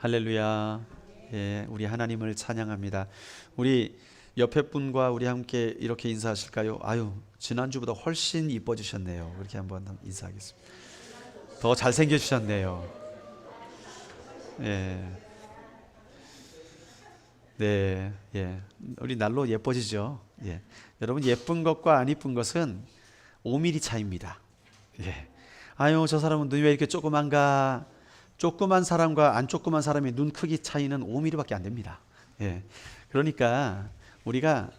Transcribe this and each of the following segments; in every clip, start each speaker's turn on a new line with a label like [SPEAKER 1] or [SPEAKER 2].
[SPEAKER 1] 할렐루야. 예, 우리 하나님을 찬양합니다. 우리 옆에 분과 우리 함께 이렇게 인사하실까요? 아유, 지난주보다 훨씬 이뻐지셨네요. 그렇게 한번 인사하겠습니다. 더 잘생겨지셨네요. 예. 네, 예. 우리 날로 예뻐지죠. 예. 여러분, 예쁜 것과 안 예쁜 것은 5mm 차이입니다. 예. 아유, 저 사람은 눈이 왜 이렇게 조그만가? 조그만 사람과 안 조그만 사람의 눈 크기 차이는 5mm밖에 안 됩니다. 예. 그러니까 우리가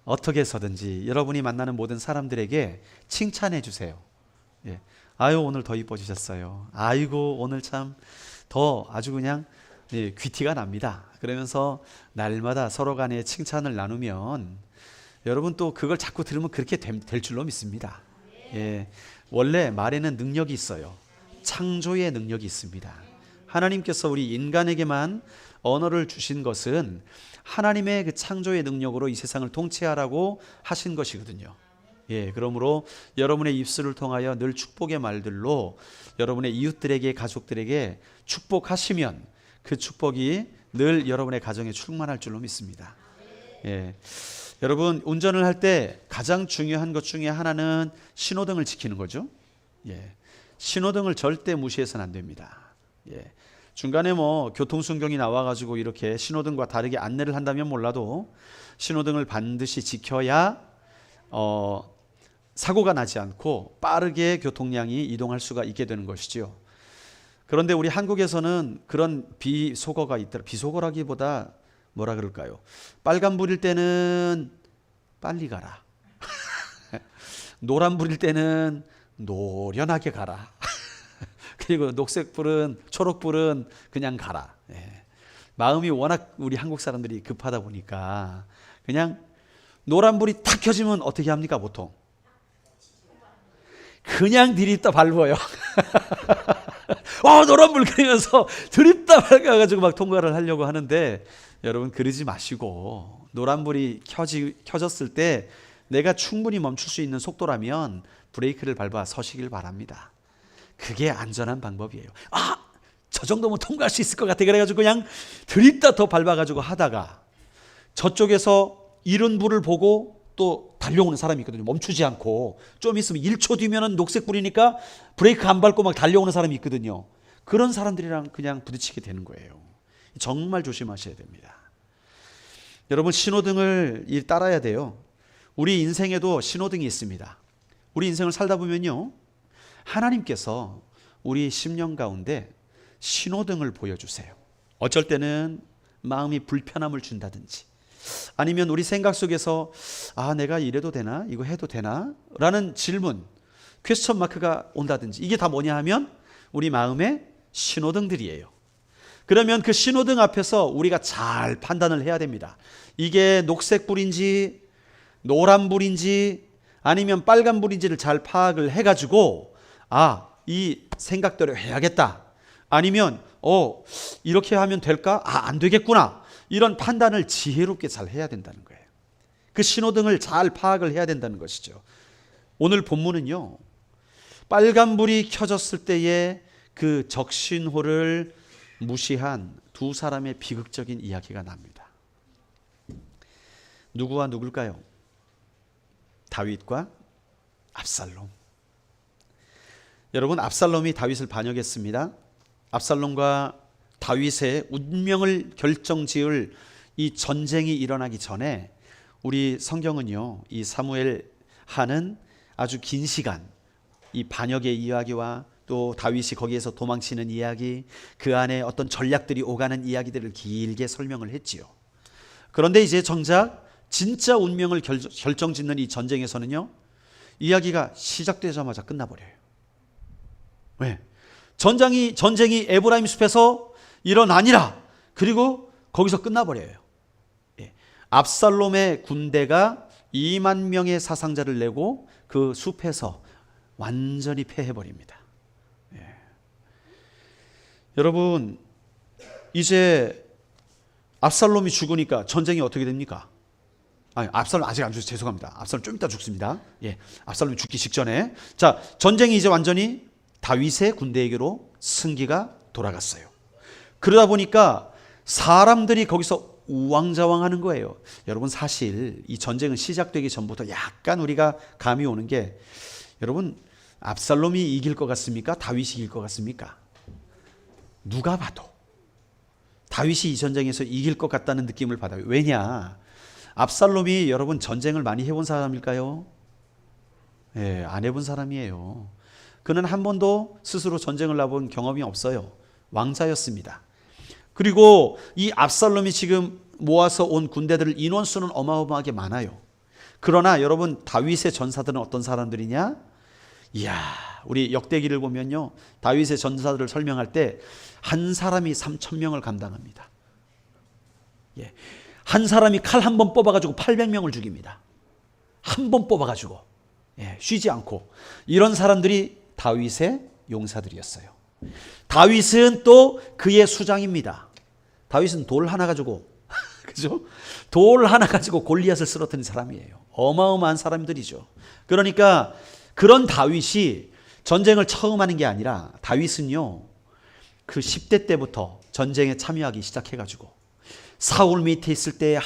[SPEAKER 1] 어떻게 해서든지 여러분이 만나는 모든 사람들에게 칭찬해 주세요. 예. 아유, 오늘 더 이뻐지셨어요. 아이고, 오늘 참 더 아주 그냥 귀티가 납니다. 그러면서 날마다 서로 간에 칭찬을 나누면 여러분 또 그걸 자꾸 들으면 그렇게 될 줄로 믿습니다. 예. 원래 말에는 능력이 있어요. 창조의 능력이 있습니다. 하나님께서 우리 인간에게만 언어를 주신 것은 하나님의 그 창조의 능력으로 이 세상을 통치하라고 하신 것이거든요. 예, 그러므로 여러분의 입술을 통하여 늘 축복의 말들로 여러분의 이웃들에게, 가족들에게 축복하시면 그 축복이 늘 여러분의 가정에 충만할 줄로 믿습니다. 예, 여러분 운전을 할 때 가장 중요한 것 중에 하나는 신호등을 지키는 거죠. 예, 신호등을 절대 무시해서는 안 됩니다. 예, 중간에 뭐 교통순경이 나와가지고 이렇게 신호등과 다르게 안내를 한다면 몰라도 신호등을 반드시 지켜야 사고가 나지 않고 빠르게 교통량이 이동할 수가 있게 되는 것이지요. 그런데 우리 한국에서는 그런 비속어가 있더라. 비속어라기보다 뭐라 그럴까요? 빨간불일 때는 빨리 가라. 노란불일 때는 노련하게 가라. 그리고 녹색불은, 초록불은 그냥 가라. 예. 마음이 워낙 우리 한국 사람들이 급하다 보니까 그냥 노란불이 탁 켜지면 어떻게 합니까 보통? 그냥 들이다 밟아요. 노란불 그러면서 들이다 밟아가지고 막 통과를 하려고 하는데 여러분 그러지 마시고 노란불이 켜졌을 때 내가 충분히 멈출 수 있는 속도라면 브레이크를 밟아 서시길 바랍니다. 그게 안전한 방법이에요. 저 정도면 통과할 수 있을 것 같아. 그래가지고 그냥 들이다 더 밟아가지고 하다가 저쪽에서 이른 불을 보고 또 달려오는 사람이 있거든요. 멈추지 않고 좀 있으면 1초 뒤면은 녹색불이니까 브레이크 안 밟고 막 달려오는 사람이 있거든요. 그런 사람들이랑 그냥 부딪히게 되는 거예요. 정말 조심하셔야 됩니다. 여러분 신호등을 따라야 돼요. 우리 인생에도 신호등이 있습니다. 우리 인생을 살다 보면요, 하나님께서 우리 심령 가운데 신호등을 보여주세요. 어쩔 때는 마음이 불편함을 준다든지 아니면 우리 생각 속에서 내가 이래도 되나? 이거 해도 되나? 라는 질문, 퀘스천 마크가 온다든지 이게 다 뭐냐 하면 우리 마음의 신호등들이에요. 그러면 그 신호등 앞에서 우리가 잘 판단을 해야 됩니다. 이게 녹색불인지 노란불인지 아니면 빨간불인지를 잘 파악을 해가지고 이 생각대로 해야겠다. 아니면 이렇게 하면 될까? 안 되겠구나. 이런 판단을 지혜롭게 잘 해야 된다는 거예요. 그 신호등을 잘 파악을 해야 된다는 것이죠. 오늘 본문은요, 빨간불이 켜졌을 때의 그 적신호를 무시한 두 사람의 비극적인 이야기가 납니다. 누구와 누굴까요? 다윗과 압살롬. 여러분, 압살롬이 다윗을 반역했습니다. 압살롬과 다윗의 운명을 결정지을 이 전쟁이 일어나기 전에 우리 성경은요, 이 사무엘 하는 아주 긴 시간 이 반역의 이야기와 또 다윗이 거기에서 도망치는 이야기, 그 안에 어떤 전략들이 오가는 이야기들을 길게 설명을 했지요. 그런데 이제 정작 진짜 운명을 결정짓는 이 전쟁에서는요, 이야기가 시작되자마자 끝나버려요. 왜? 전쟁이 에브라임 숲에서 일어나니라. 그리고 거기서 끝나버려요. 예. 압살롬의 군대가 2만 명의 사상자를 내고 그 숲에서 완전히 패해버립니다. 예. 여러분, 이제 압살롬이 죽으니까 전쟁이 어떻게 됩니까? 압살롬 아직 안 죽었어요. 죄송합니다. 압살롬 좀 이따 죽습니다. 예, 압살롬이 죽기 직전에 전쟁이 이제 완전히 다윗의 군대에게로 승기가 돌아갔어요. 그러다 보니까 사람들이 거기서 우왕좌왕하는 거예요. 여러분 사실 이 전쟁은 시작되기 전부터 약간 우리가 감이 오는 게, 여러분 압살롬이 이길 것 같습니까? 다윗이 이길 것 같습니까? 누가 봐도 다윗이 이 전쟁에서 이길 것 같다는 느낌을 받아요. 왜냐? 압살롬이 여러분 전쟁을 많이 해본 사람일까요? 예, 안 해본 사람이에요. 그는 한 번도 스스로 전쟁을 나본 경험이 없어요. 왕자였습니다. 그리고 이 압살롬이 지금 모아서 온 군대들 인원수는 어마어마하게 많아요. 그러나 여러분 다윗의 전사들은 어떤 사람들이냐? 이야, 우리 역대기를 보면요, 다윗의 전사들을 설명할 때 한 사람이 3,000명을 감당합니다. 예, 한 사람이 칼 한 번 뽑아가지고 800명을 죽입니다. 한 번 뽑아가지고, 예, 쉬지 않고. 이런 사람들이 다윗의 용사들이었어요. 다윗은 또 그의 수장입니다. 다윗은 돌 하나 가지고 그죠? 돌 하나 가지고 골리앗을 쓰러뜨린 사람이에요. 어마어마한 사람들이죠. 그러니까 그런 다윗이 전쟁을 처음 하는 게 아니라, 다윗은요 그 10대 때부터 전쟁에 참여하기 시작해가지고 사울 밑에 있을 때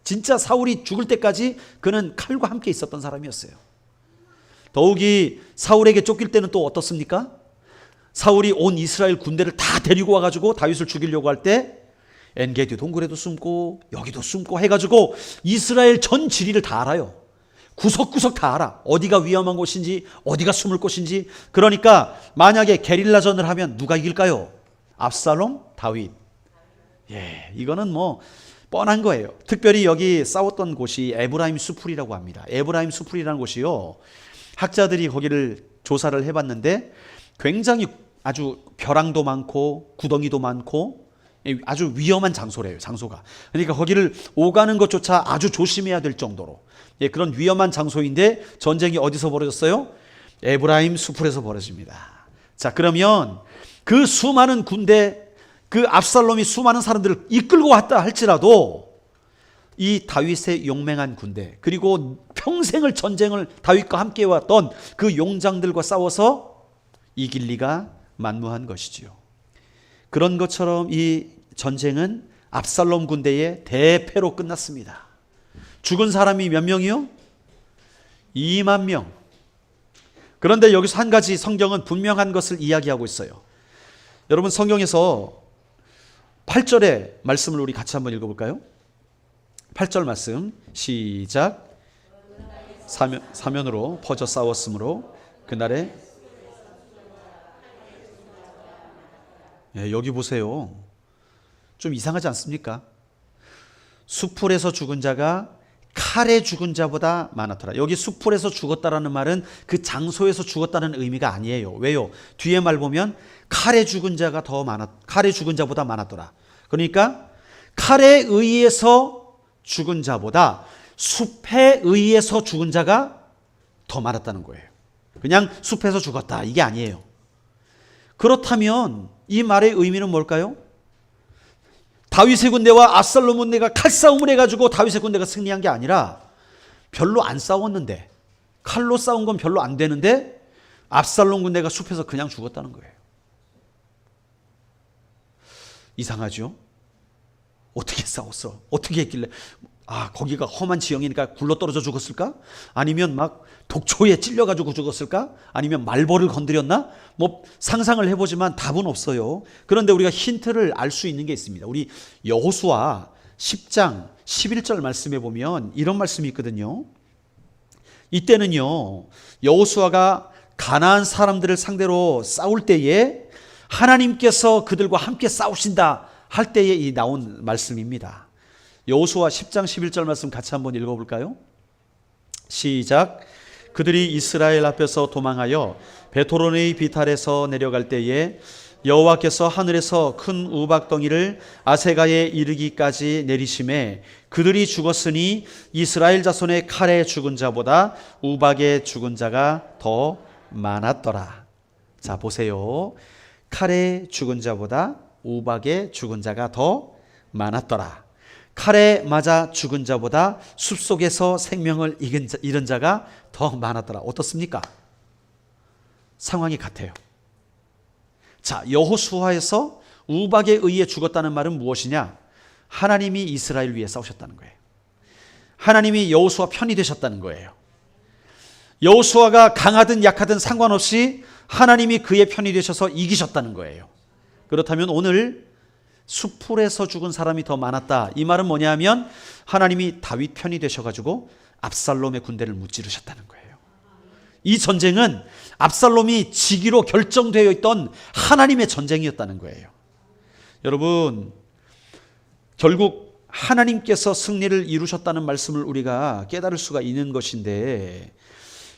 [SPEAKER 1] 진짜 사울이 죽을 때까지 그는 칼과 함께 있었던 사람이었어요. 더욱이 사울에게 쫓길 때는 또 어떻습니까? 사울이 온 이스라엘 군대를 다 데리고 와가지고 다윗을 죽이려고 할 때 엔게디 동굴에도 숨고 여기도 숨고 해가지고 이스라엘 전 지리를 다 알아요. 구석구석 다 알아. 어디가 위험한 곳인지, 어디가 숨을 곳인지. 그러니까 만약에 게릴라전을 하면 누가 이길까요? 압살롬, 다윗. 예, 이거는 뭐 뻔한 거예요. 특별히 여기 싸웠던 곳이 에브라임 수풀이라고 합니다. 에브라임 수풀이라는 곳이요, 학자들이 거기를 조사를 해봤는데 굉장히 아주 벼랑도 많고 구덩이도 많고 아주 위험한 장소래요, 장소가. 그러니까 거기를 오가는 것조차 아주 조심해야 될 정도로, 예, 그런 위험한 장소인데 전쟁이 어디서 벌어졌어요? 에브라임 수풀에서 벌어집니다. 자, 그러면 그 수많은 군대, 그 압살롬이 수많은 사람들을 이끌고 왔다 할지라도 이 다윗의 용맹한 군대, 그리고 평생을 전쟁을 다윗과 함께 왔던 그 용장들과 싸워서 이길 리가 만무한 것이지요. 그런 것처럼 이 전쟁은 압살롬 군대의 대패로 끝났습니다. 죽은 사람이 몇 명이요? 2만 명. 그런데 여기서 한 가지 성경은 분명한 것을 이야기하고 있어요. 여러분 성경에서 8절의 말씀을 우리 같이 한번 읽어볼까요? 8절 말씀 시작. 사면으로 퍼져 싸웠으므로 그날에, 예, 여기 보세요. 좀 이상하지 않습니까? 수풀에서 죽은 자가 칼에 죽은 자보다 많았더라. 여기 수풀에서 죽었다라는 말은 그 장소에서 죽었다는 의미가 아니에요. 왜요? 뒤에 말 보면 칼에 죽은 자보다 많았더라. 그러니까 칼에 의해서 죽은 자보다 숲에 의해서 죽은 자가 더 많았다는 거예요. 그냥 숲에서 죽었다, 이게 아니에요. 그렇다면 이 말의 의미는 뭘까요? 다윗의 군대와 압살롬 군대가 칼싸움을 해가지고 다윗의 군대가 승리한 게 아니라, 별로 안 싸웠는데, 칼로 싸운 건 별로 안 되는데 압살롬 군대가 숲에서 그냥 죽었다는 거예요. 이상하죠? 어떻게 싸웠어? 어떻게 했길래? 거기가 험한 지형이니까 굴러떨어져 죽었을까? 아니면 막 독초에 찔려가지고 죽었을까? 아니면 말벌을 건드렸나? 뭐 상상을 해보지만 답은 없어요. 그런데 우리가 힌트를 알 수 있는 게 있습니다. 우리 여호수아 10장 11절 말씀에 보면 이런 말씀이 있거든요. 이때는요, 여호수아가 가나안 사람들을 상대로 싸울 때에 하나님께서 그들과 함께 싸우신다 할 때에 이 나온 말씀입니다. 여호수아 10장 11절 말씀 같이 한번 읽어볼까요? 시작. 그들이 이스라엘 앞에서 도망하여 베토론의 비탈에서 내려갈 때에 여호와께서 하늘에서 큰 우박덩이를 아세가에 이르기까지 내리심에 그들이 죽었으니 이스라엘 자손의 칼에 죽은 자보다 우박에 죽은 자가 더 많았더라. 자, 보세요. 칼에 죽은 자보다 우박에 죽은 자가 더 많았더라. 칼에 맞아 죽은 자보다 숲속에서 생명을 잃은 자가 더 많았더라. 어떻습니까? 상황이 같아요. 자, 여호수아에서 우박에 의해 죽었다는 말은 무엇이냐? 하나님이 이스라엘 위해 싸우셨다는 거예요. 하나님이 여호수아 편이 되셨다는 거예요. 여호수아가 강하든 약하든 상관없이 하나님이 그의 편이 되셔서 이기셨다는 거예요. 그렇다면 오늘 수풀에서 죽은 사람이 더 많았다. 이 말은 뭐냐 하면 하나님이 다윗 편이 되셔가지고 압살롬의 군대를 무찌르셨다는 거예요. 이 전쟁은 압살롬이 지기로 결정되어 있던 하나님의 전쟁이었다는 거예요. 여러분, 결국 하나님께서 승리를 이루셨다는 말씀을 우리가 깨달을 수가 있는 것인데,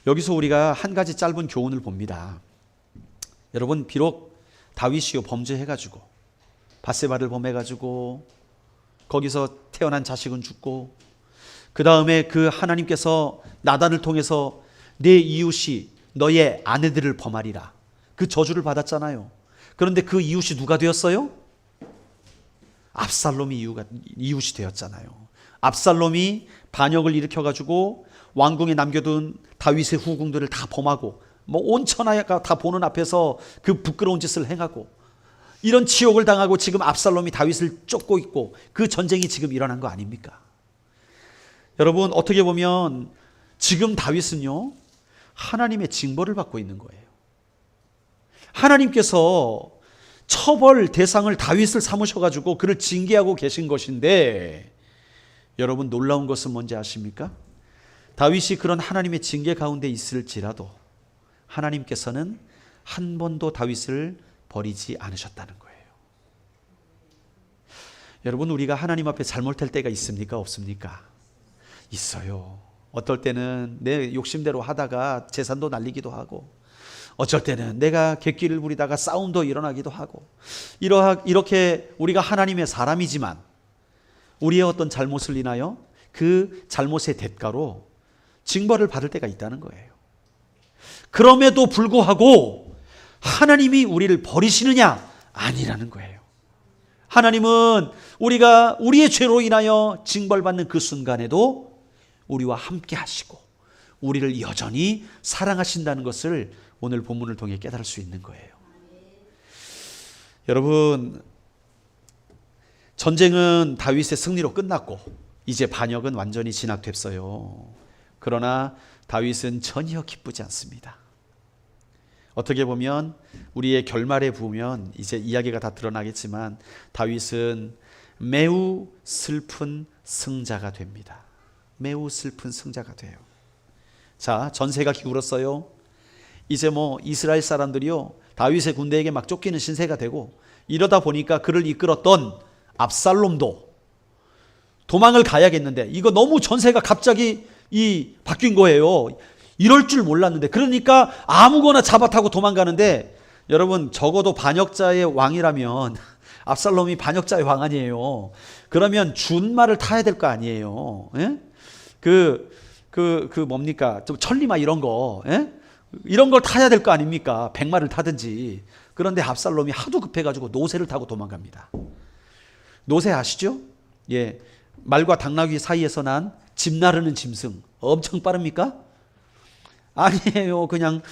[SPEAKER 1] 여기서 우리가 한 가지 짧은 교훈을 봅니다. 여러분, 비록 다윗이요 범죄해가지고 밧세바를 범해가지고 거기서 태어난 자식은 죽고, 그 다음에 그 하나님께서 나단을 통해서 내 이웃이 너의 아내들을 범하리라, 그 저주를 받았잖아요. 그런데 그 이웃이 누가 되었어요? 압살롬이 이웃이 되었잖아요. 압살롬이 반역을 일으켜가지고 왕궁에 남겨둔 다윗의 후궁들을 다 범하고, 온 천하가 다 보는 앞에서 그 부끄러운 짓을 행하고, 이런 치욕을 당하고 지금 압살롬이 다윗을 쫓고 있고, 그 전쟁이 지금 일어난 거 아닙니까? 여러분, 어떻게 보면 지금 다윗은요, 하나님의 징벌을 받고 있는 거예요. 하나님께서 처벌 대상을 다윗을 삼으셔가지고 그를 징계하고 계신 것인데, 여러분, 놀라운 것은 뭔지 아십니까? 다윗이 그런 하나님의 징계 가운데 있을지라도 하나님께서는 한 번도 다윗을 버리지 않으셨다는 거예요. 여러분, 우리가 하나님 앞에 잘못할 때가 있습니까? 없습니까? 있어요. 어떨 때는 내 욕심대로 하다가 재산도 날리기도 하고, 어쩔 때는 내가 객기를 부리다가 싸움도 일어나기도 하고, 이렇게 우리가 하나님의 사람이지만 우리의 어떤 잘못을 인하여 그 잘못의 대가로 징벌을 받을 때가 있다는 거예요. 그럼에도 불구하고 하나님이 우리를 버리시느냐? 아니라는 거예요. 하나님은 우리가 우리의 죄로 인하여 징벌받는 그 순간에도 우리와 함께 하시고 우리를 여전히 사랑하신다는 것을 오늘 본문을 통해 깨달을 수 있는 거예요. 여러분, 전쟁은 다윗의 승리로 끝났고 이제 반역은 완전히 진압됐어요. 그러나 다윗은 전혀 기쁘지 않습니다. 어떻게 보면 우리의 결말에 보면 이제 이야기가 다 드러나겠지만 다윗은 매우 슬픈 승자가 됩니다. 매우 슬픈 승자가 돼요. 자, 전세가 기울었어요. 이제 이스라엘 사람들이요, 다윗의 군대에게 막 쫓기는 신세가 되고, 이러다 보니까 그를 이끌었던 압살롬도 도망을 가야겠는데, 이거 너무 전세가 갑자기 바뀐 거예요. 이럴 줄 몰랐는데, 그러니까 아무거나 잡아타고 도망가는데, 여러분, 적어도 반역자의 왕이라면 압살롬이 반역자의 왕 아니에요. 그러면 준말을 타야 될 거 아니에요. 예? 뭡니까? 좀 천리마 이런 거, 예? 이런 걸 타야 될 거 아닙니까? 백마를 타든지. 그런데 압살롬이 하도 급해가지고 노새를 타고 도망갑니다. 노새 아시죠? 예, 말과 당나귀 사이에서 난 집 나르는 짐승. 엄청 빠릅니까? 아니에요. 그냥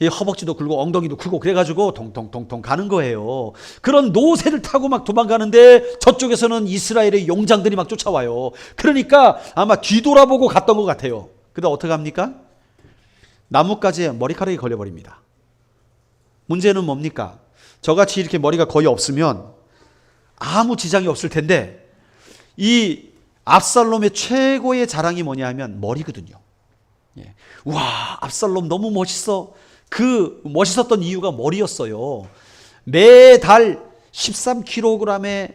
[SPEAKER 1] 허벅지도 굵고 엉덩이도 크고 그래가지고 통통통통 가는 거예요. 그런 노새를 타고 막 도망가는데 저쪽에서는 이스라엘의 용장들이 막 쫓아와요. 그러니까 아마 뒤돌아보고 갔던 것 같아요. 그러다 어떻게 합니까? 나뭇가지에 머리카락이 걸려버립니다. 문제는 뭡니까? 저같이 이렇게 머리가 거의 없으면 아무 지장이 없을 텐데, 이 압살롬의 최고의 자랑이 뭐냐 하면 머리거든요. 예. 와, 압살롬 너무 멋있어. 그 멋있었던 이유가 머리였어요. 매달 13kg의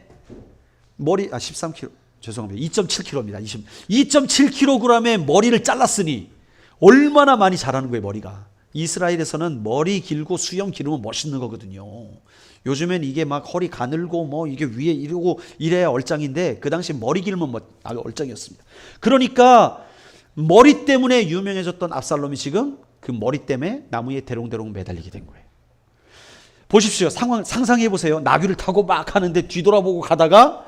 [SPEAKER 1] 머리, 13kg, 죄송합니다. 2.7kg입니다. 2.7kg의 머리를 잘랐으니 얼마나 많이 자라는 거예요, 머리가. 이스라엘에서는 머리 길고 수염 기르면 멋있는 거거든요. 요즘엔 이게 막 허리 가늘고 이게 위에 이러고 이래야 얼짱인데, 그 당시 머리 길면 얼짱이었습니다. 그러니까 머리 때문에 유명해졌던 압살롬이 지금 그 머리 때문에 나무에 대롱대롱 매달리게 된 거예요. 보십시오. 상상해 보세요. 나귀를 타고 막 하는데 뒤돌아보고 가다가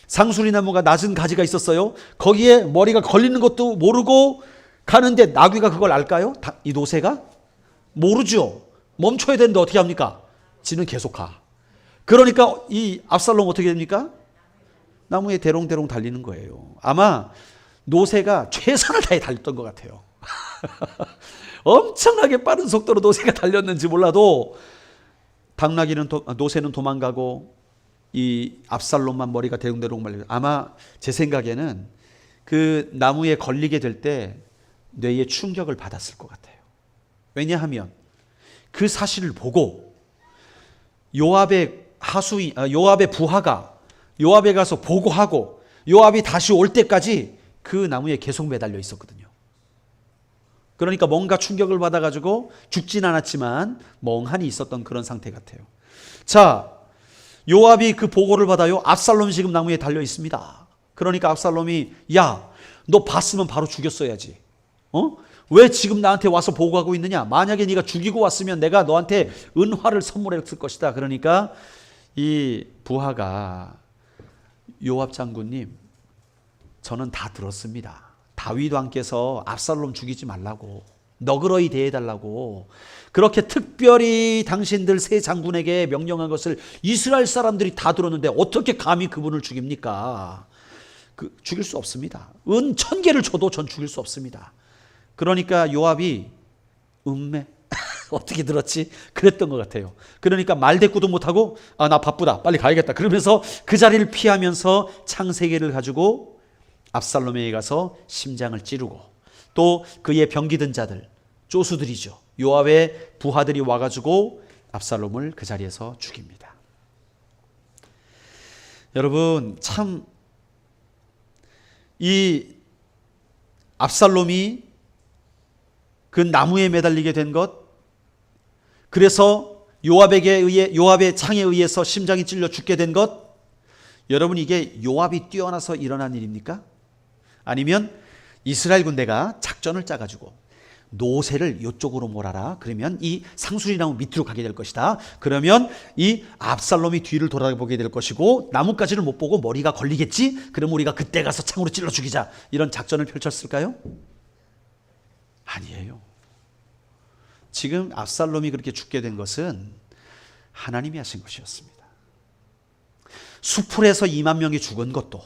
[SPEAKER 1] 상수리 나무가 낮은 가지가 있었어요. 거기에 머리가 걸리는 것도 모르고 가는데 나귀가 그걸 알까요? 이 노새가? 모르죠. 멈춰야 되는데 어떻게 합니까? 지는 계속 가. 그러니까 이 압살롬 어떻게 됩니까? 나무에 대롱대롱 달리는 거예요. 아마 노새가 최선을 다해 달렸던 것 같아요. 엄청나게 빠른 속도로 노새가 달렸는지 몰라도 노새는 도망가고 이 압살롬만 머리가 대롱대롱 말려. 아마 제 생각에는 그 나무에 걸리게 될 때 뇌에 충격을 받았을 것 같아요. 왜냐하면 그 사실을 보고 요압의 부하가 요압에 가서 보고하고 요압이 다시 올 때까지 그 나무에 계속 매달려 있었거든요. 그러니까 뭔가 충격을 받아가지고 죽진 않았지만 멍하니 있었던 그런 상태 같아요. 자, 요압이 그 보고를 받아요. 압살롬이 지금 나무에 달려 있습니다. 그러니까 압살롬이 야, 너 봤으면 바로 죽였어야지. 왜 지금 나한테 와서 보고하고 있느냐? 만약에 네가 죽이고 왔으면 내가 너한테 은화를 선물했을 것이다. 그러니까 이 부하가 요압 장군님, 저는 다 들었습니다. 다윗 왕께서 압살롬 죽이지 말라고, 너그러이 대해달라고 그렇게 특별히 당신들 세 장군에게 명령한 것을 이스라엘 사람들이 다 들었는데 어떻게 감히 그분을 죽입니까? 죽일 수 없습니다. 은 1000개를 줘도 전 죽일 수 없습니다. 그러니까 요압이 음매 어떻게 들었지? 그랬던 것 같아요. 그러니까 말대꾸도 못하고 나 바쁘다, 빨리 가야겠다 그러면서 그 자리를 피하면서 창 3개를 가지고 압살롬에게 가서 심장을 찌르고, 또 그의 병기든 자들, 쪼수들이죠, 요압의 부하들이 와가지고 압살롬을 그 자리에서 죽입니다. 여러분, 참 이 압살롬이 그 나무에 매달리게 된 것, 그래서 요압의 창에 의해서 심장이 찔려 죽게 된 것, 여러분 이게 요압이 뛰어나서 일어난 일입니까? 아니면 이스라엘 군대가 작전을 짜가지고 노새를 이쪽으로 몰아라, 그러면 이 상수리나무 밑으로 가게 될 것이다, 그러면 이 압살롬이 뒤를 돌아보게 될 것이고 나무까지를 못 보고 머리가 걸리겠지, 그럼 우리가 그때 가서 창으로 찔러 죽이자, 이런 작전을 펼쳤을까요? 아니에요. 지금 압살롬이 그렇게 죽게 된 것은 하나님이 하신 것이었습니다. 수풀에서 2만 명이 죽은 것도,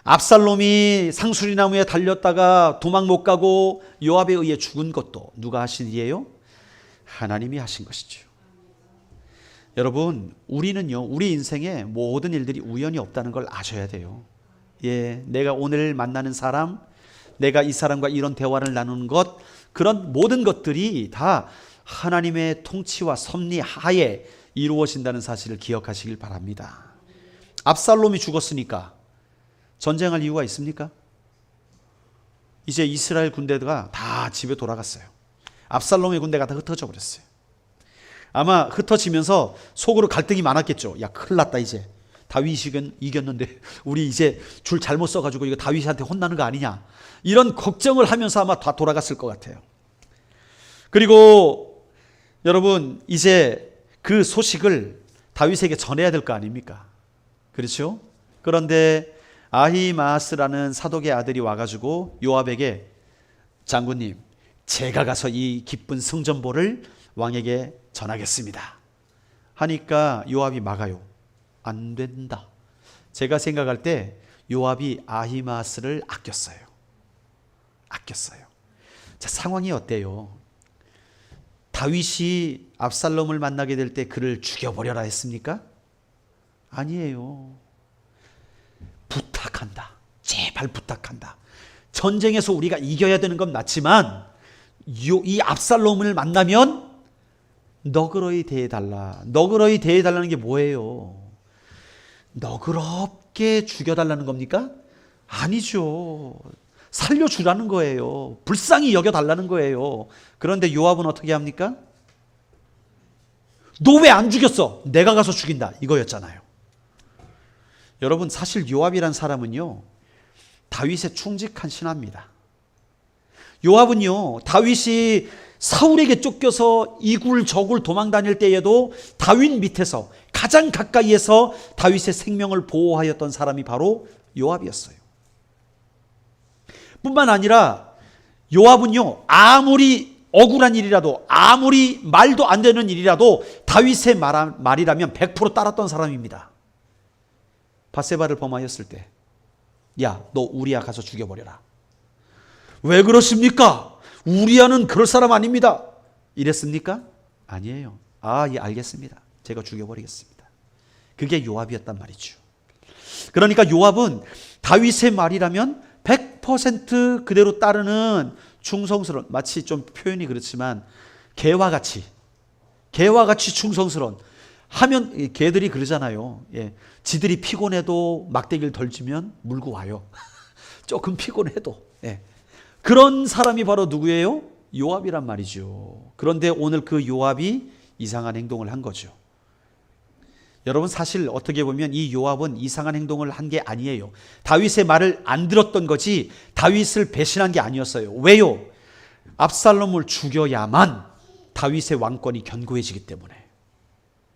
[SPEAKER 1] 압살롬이 상수리나무에 달렸다가 도망 못 가고 요압에 의해 죽은 것도 누가 하신 일이에요? 하나님이 하신 것이죠. 여러분, 우리는요, 우리 인생에 모든 일들이 우연이 없다는 걸 아셔야 돼요. 내가 오늘 만나는 사람, 내가 이 사람과 이런 대화를 나누는 것, 그런 모든 것들이 다 하나님의 통치와 섭리 하에 이루어진다는 사실을 기억하시길 바랍니다. 압살롬이 죽었으니까 전쟁할 이유가 있습니까? 이제 이스라엘 군대가 다 집에 돌아갔어요. 압살롬의 군대가 다 흩어져 버렸어요. 아마 흩어지면서 속으로 갈등이 많았겠죠. 야, 큰일 났다, 이제 다윗이 이겼는데 우리 이제 줄 잘못 써가지고 이거 다윗한테 혼나는 거 아니냐, 이런 걱정을 하면서 아마 다 돌아갔을 것 같아요. 그리고 여러분, 이제 그 소식을 다윗에게 전해야 될 거 아닙니까? 그렇죠? 그런데 아히마아스라는 사독의 아들이 와가지고 요압에게, 장군님, 제가 가서 이 기쁜 승전보를 왕에게 전하겠습니다 하니까 요압이 막아요. 안 된다. 제가 생각할 때 요압이 아히마아스를 아꼈어요. 자, 상황이 어때요? 다윗이 압살롬을 만나게 될 때 그를 죽여버려라 했습니까? 아니에요. 부탁한다. 제발 부탁한다. 전쟁에서 우리가 이겨야 되는 건 맞지만 이 압살롬을 만나면 너그러이 대해달라. 너그러이 대해달라는 게 뭐예요? 너그럽게 죽여달라는 겁니까? 아니죠. 살려주라는 거예요. 불쌍히 여겨달라는 거예요. 그런데 요압은 어떻게 합니까? 너 왜 안 죽였어? 내가 가서 죽인다, 이거였잖아요. 여러분, 사실 요압이란 사람은요, 다윗의 충직한 신하입니다. 요압은요, 다윗이 사울에게 쫓겨서 이굴 저굴 도망 다닐 때에도 다윗 밑에서 가장 가까이에서 다윗의 생명을 보호하였던 사람이 바로 요압이었어요. 뿐만 아니라 요압은요, 아무리 억울한 일이라도, 아무리 말도 안 되는 일이라도 다윗의 말이라면 100% 따랐던 사람입니다. 밧세바를 범하였을 때, 야, 너 우리야 가서 죽여버려라. 왜 그러십니까? 우리야는 그럴 사람 아닙니다. 이랬습니까? 아니에요. 아, 예, 알겠습니다. 제가 죽여버리겠습니다. 그게 요압이었단 말이죠. 그러니까 요압은 다윗의 말이라면 100% 그대로 따르는 충성스러운, 마치 좀 표현이 그렇지만 개와 같이 충성스러운, 하면 개들이 그러잖아요. 예, 지들이 피곤해도 막대기를 던지면 물고 와요. 조금 피곤해도. 예. 그런 사람이 바로 누구예요? 요압이란 말이죠. 그런데 오늘 그 요압이 이상한 행동을 한 거죠. 여러분, 사실 어떻게 보면 이 요압은 이상한 행동을 한 게 아니에요. 다윗의 말을 안 들었던 거지 다윗을 배신한 게 아니었어요. 왜요? 압살롬을 죽여야만 다윗의 왕권이 견고해지기 때문에.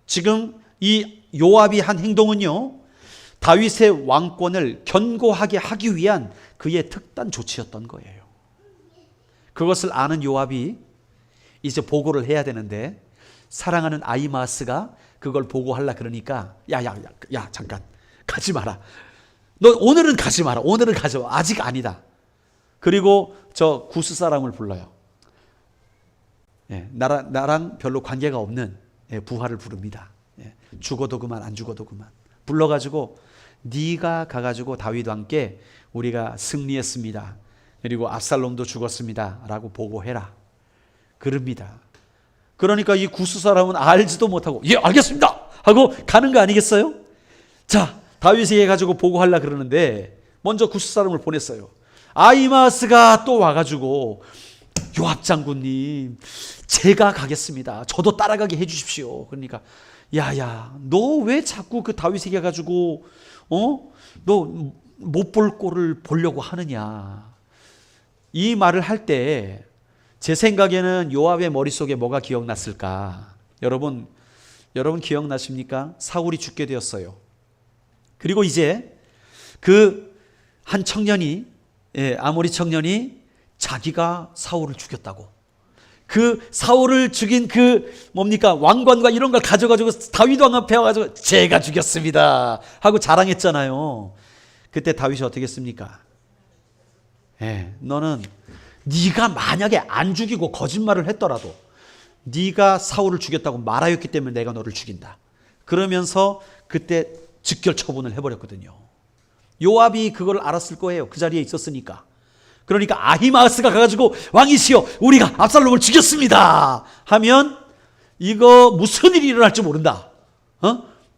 [SPEAKER 1] 지금 이 요압이 한 행동은요, 다윗의 왕권을 견고하게 하기 위한 그의 특단 조치였던 거예요. 그것을 아는 요압이 이제 보고를 해야 되는데, 사랑하는 아히마아스가 그걸 보고하려 그러니까 야 잠깐 가지 마라. 너 오늘은 가지 마라. 오늘은 가지 마. 아직 아니다. 그리고 저 구스 사람을 불러요. 예, 나랑 별로 관계가 없는 부하를 부릅니다. 예, 죽어도 그만 안 죽어도 그만. 불러가지고 네가 가가지고 다윗 왕께 우리가 승리했습니다. 그리고 압살롬도 죽었습니다. 라고 보고해라. 그럽니다. 그러니까 이 구스 사람은 알지도 못하고 예, 알겠습니다 하고 가는 거 아니겠어요? 자, 다윗에게 가지고 보고하려 그러는데 먼저 구스 사람을 보냈어요. 아히마아스가 또 와가지고 요압 장군님, 제가 가겠습니다. 저도 따라가게 해주십시오. 그러니까 야야, 너 왜 자꾸 그 다윗에게 가지고 너 못 볼 꼴을 보려고 하느냐. 이 말을 할 때 제 생각에는 요압의 머릿속에 뭐가 기억났을까? 여러분 기억나십니까? 사울이 죽게 되었어요. 그리고 이제 그 한 청년이, 아모리 청년이 자기가 사울을 죽였다고, 그 사울을 죽인 그 뭡니까 왕관과 이런 걸 가져가지고 다윗 왕 앞에 와가지고 제가 죽였습니다 하고 자랑했잖아요. 그때 다윗이 어떻게 했습니까? 너는 네가 만약에 안 죽이고 거짓말을 했더라도 네가 사울을 죽였다고 말하였기 때문에 내가 너를 죽인다. 그러면서 그때 즉결 처분을 해버렸거든요. 요압이 그걸 알았을 거예요. 그 자리에 있었으니까. 그러니까 아히마아스가 가가지고 왕이시여 우리가 압살롬을 죽였습니다 하면 이거 무슨 일이 일어날지 모른다.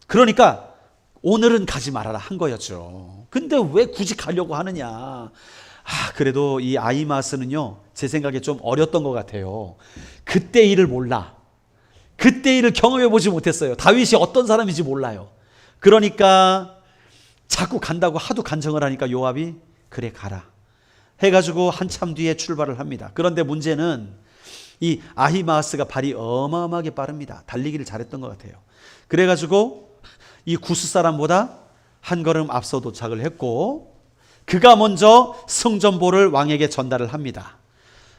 [SPEAKER 1] 그러니까 오늘은 가지 말아라 한 거였죠. 근데 왜 굳이 가려고 하느냐. 그래도 이 아히마아스는요, 제 생각에 좀 어렸던 것 같아요. 그때 일을 몰라. 그때 일을 경험해 보지 못했어요. 다윗이 어떤 사람인지 몰라요. 그러니까 자꾸 간다고 하도 간청을 하니까 요압이 그래 가라 해가지고 한참 뒤에 출발을 합니다. 그런데 문제는 이 아히마아스가 발이 어마어마하게 빠릅니다. 달리기를 잘했던 것 같아요. 그래가지고 이 구스 사람보다 한 걸음 앞서 도착을 했고, 그가 먼저 승전보를 왕에게 전달을 합니다.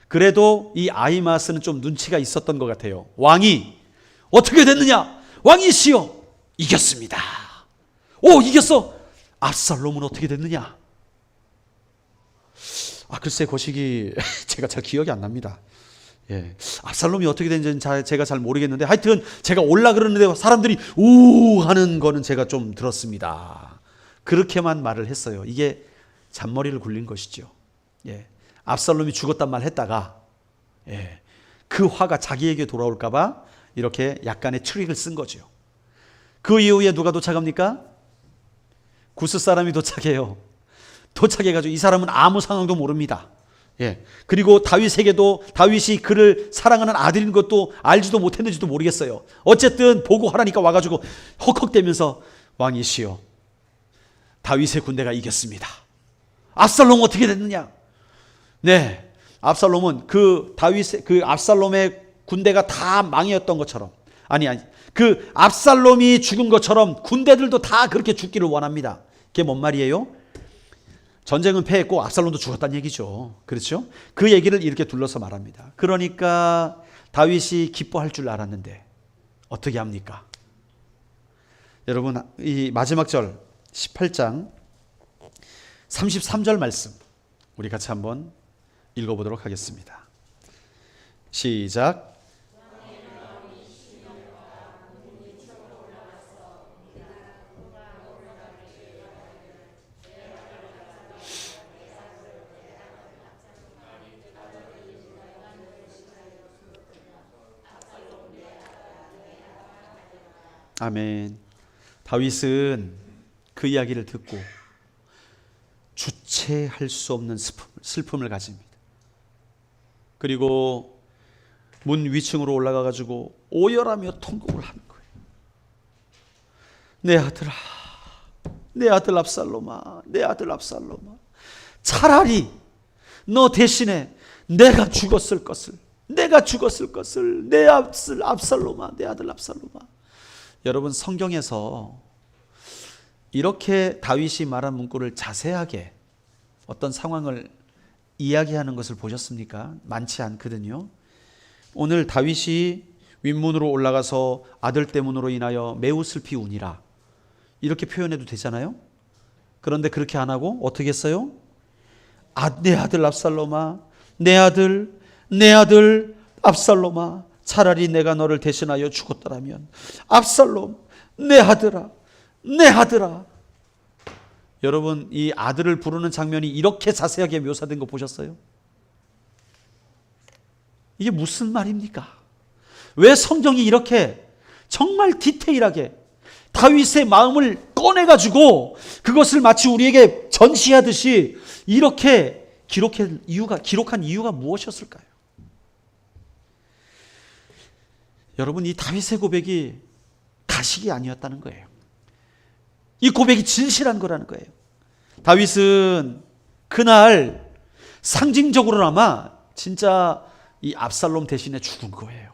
[SPEAKER 1] 그래도 이 아히마아스는 좀 눈치가 있었던 것 같아요. 왕이 어떻게 됐느냐? 왕이시여 이겼습니다. 오, 이겼어. 압살롬은 어떻게 됐느냐? 글쎄 그 시기 제가 잘 기억이 안 납니다. 압살롬이 어떻게 됐는지 제가 잘 모르겠는데 하여튼 제가 올라 그러는데 사람들이 우 하는 거는 제가 좀 들었습니다. 그렇게만 말을 했어요. 이게 잔머리를 굴린 것이죠. 압살롬이 죽었단 말 했다가 그 화가 자기에게 돌아올까 봐 이렇게 약간의 트릭을 쓴 거죠. 그 이후에 누가 도착합니까? 구스 사람이 도착해요. 도착해가지고 이 사람은 아무 상황도 모릅니다. 그리고 다윗에게도 다윗이 그를 사랑하는 아들인 것도 알지도 못했는지도 모르겠어요. 어쨌든 보고하라니까 와가지고 헉헉대면서 왕이시여 다윗의 군대가 이겼습니다. 압살롬 어떻게 됐느냐? 네, 압살롬은 그 압살롬의 군대가 다 망이었던 것처럼, 아니 그 압살롬이 죽은 것처럼 군대들도 다 그렇게 죽기를 원합니다. 그게 뭔 말이에요? 전쟁은 패했고 압살롬도 죽었다는 얘기죠. 그렇죠? 그 얘기를 이렇게 둘러서 말합니다. 그러니까 다윗이 기뻐할 줄 알았는데 어떻게 합니까? 여러분, 이 마지막 절 18장 33절 말씀 우리 같이 한번 읽어보도록 하겠습니다. 시작. 아멘. 다윗은 그 이야기를 듣고 주체할 수 없는 슬픔을 가집니다. 그리고 문 위층으로 올라가 가지고 오열하며 통곡을 하는 거예요. 내 아들아, 내 아들 압살롬아, 내 아들 압살롬아, 차라리 너 대신에 내가 죽었을 것을, 내 아들 압살롬아, 내 아들 압살롬아. 여러분, 성경에서 이렇게 다윗이 말한 문구를 자세하게 어떤 상황을 이야기하는 것을 보셨습니까? 많지 않거든요. 오늘 다윗이 윗문으로 올라가서 아들 때문으로 인하여 매우 슬피 우니라 이렇게 표현해도 되잖아요. 그런데 그렇게 안 하고 어떻게 했어요? 내 아들 압살롬아, 내 아들 압살롬아, 차라리 내가 너를 대신하여 죽었더라면, 압살롬, 내 아들아. 여러분, 이 아들을 부르는 장면이 이렇게 자세하게 묘사된 거 보셨어요? 이게 무슨 말입니까? 왜 성경이 이렇게 정말 디테일하게 다윗의 마음을 꺼내가지고 그것을 마치 우리에게 전시하듯이 이렇게 기록한 이유가 무엇이었을까요? 여러분, 이 다윗의 고백이 가식이 아니었다는 거예요. 이 고백이 진실한 거라는 거예요. 다윗은 그날 상징적으로나마 진짜 이 압살롬 대신에 죽은 거예요.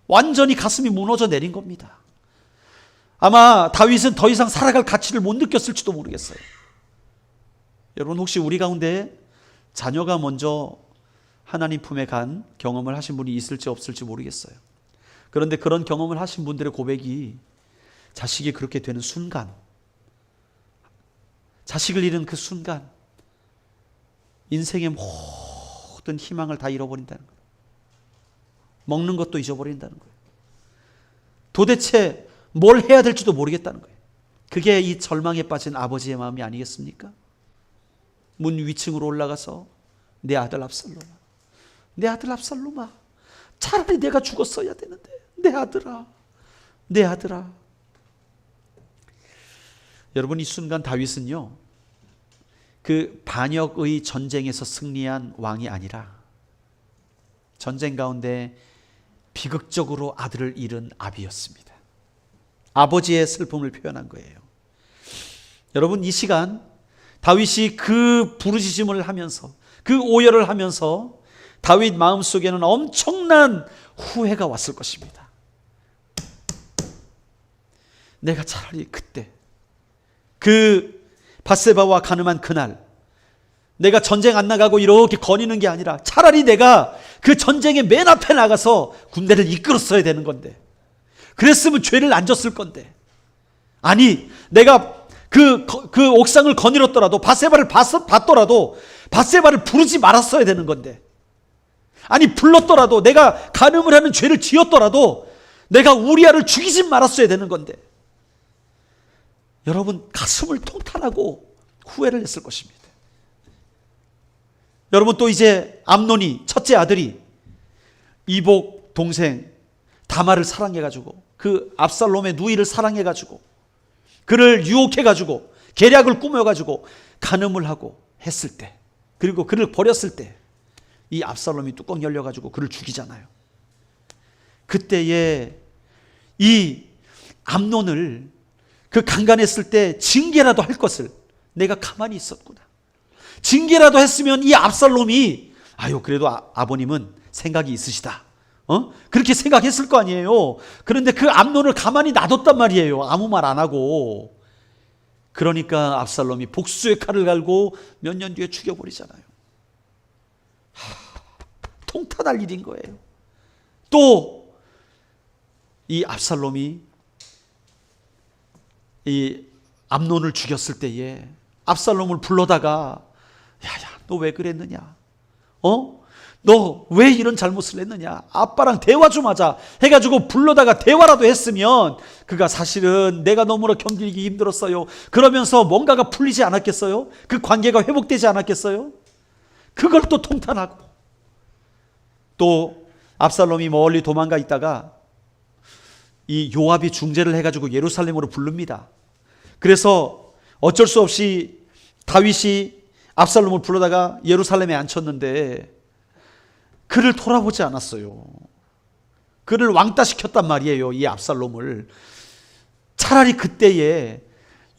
[SPEAKER 1] 완전히 가슴이 무너져 내린 겁니다. 아마 다윗은 더 이상 살아갈 가치를 못 느꼈을지도 모르겠어요. 여러분, 혹시 우리 가운데 자녀가 먼저 하나님 품에 간 경험을 하신 분이 있을지 없을지 모르겠어요. 그런데 그런 경험을 하신 분들의 고백이 자식이 그렇게 되는 순간, 자식을 잃은 그 순간 인생의 모든 희망을 다 잃어버린다는 거예요. 먹는 것도 잊어버린다는 거예요. 도대체 뭘 해야 될지도 모르겠다는 거예요. 그게 이 절망에 빠진 아버지의 마음이 아니겠습니까? 문 위층으로 올라가서 내 아들 압살롬아, 차라리 내가 죽었어야 되는데, 내 아들아. 여러분, 이 순간 다윗은요, 그 반역의 전쟁에서 승리한 왕이 아니라 전쟁 가운데 비극적으로 아들을 잃은 아비였습니다. 아버지의 슬픔을 표현한 거예요. 여러분, 이 시간 다윗이 그 부르짖음을 하면서, 그 오열을 하면서 다윗 마음속에는 엄청난 후회가 왔을 것입니다. 내가 차라리 그때 그 밧세바와 가늠한 그날, 내가 전쟁 안 나가고 이렇게 거니는 게 아니라 차라리 내가 그 전쟁의 맨 앞에 나가서 군대를 이끌었어야 되는 건데, 그랬으면 죄를 안 졌을 건데, 아니 내가 그 옥상을 거닐었더라도, 밧세바를 봤더라도 밧세바를 부르지 말았어야 되는 건데, 아니 불렀더라도, 내가 간음을 하는 죄를 지었더라도 내가 우리아를 죽이지 말았어야 되는 건데, 여러분, 가슴을 통탄하고 후회를 했을 것입니다. 여러분, 또 이제 암논이, 첫째 아들이 이복 동생 다말을 사랑해가지고, 그 압살롬의 누이를 사랑해가지고 그를 유혹해가지고 계략을 꾸며가지고 간음을 하고 했을 때, 그리고 그를 버렸을 때 이 압살롬이 뚜껑 열려가지고 그를 죽이잖아요. 그때에 이 암논을 그 강간했을 때 징계라도 할 것을 내가 가만히 있었구나. 징계라도 했으면 이 압살롬이 그래도 아버님은 생각이 있으시다, 그렇게 생각했을 거 아니에요. 그런데 그 암논을 가만히 놔뒀단 말이에요. 아무 말 안 하고. 그러니까 압살롬이 복수의 칼을 갈고 몇 년 뒤에 죽여버리잖아요. 통탄할 일인 거예요. 또 이 압살롬이 이 암논을 죽였을 때에 압살롬을 불러다가 야야 너 왜 그랬느냐? 너 왜 이런 잘못을 했느냐? 아빠랑 대화 좀 하자 해가지고 불러다가 대화라도 했으면 그가 사실은 내가 너무나 견디기 힘들었어요. 그러면서 뭔가가 풀리지 않았겠어요? 그 관계가 회복되지 않았겠어요? 그걸 또 통탄하고, 또 압살롬이 멀리 도망가 있다가 이 요압이 중재를 해가지고 예루살렘으로 부릅니다. 그래서 어쩔 수 없이 다윗이 압살롬을 불러다가 예루살렘에 앉혔는데 그를 돌아보지 않았어요. 그를 왕따시켰단 말이에요, 이 압살롬을. 차라리 그때에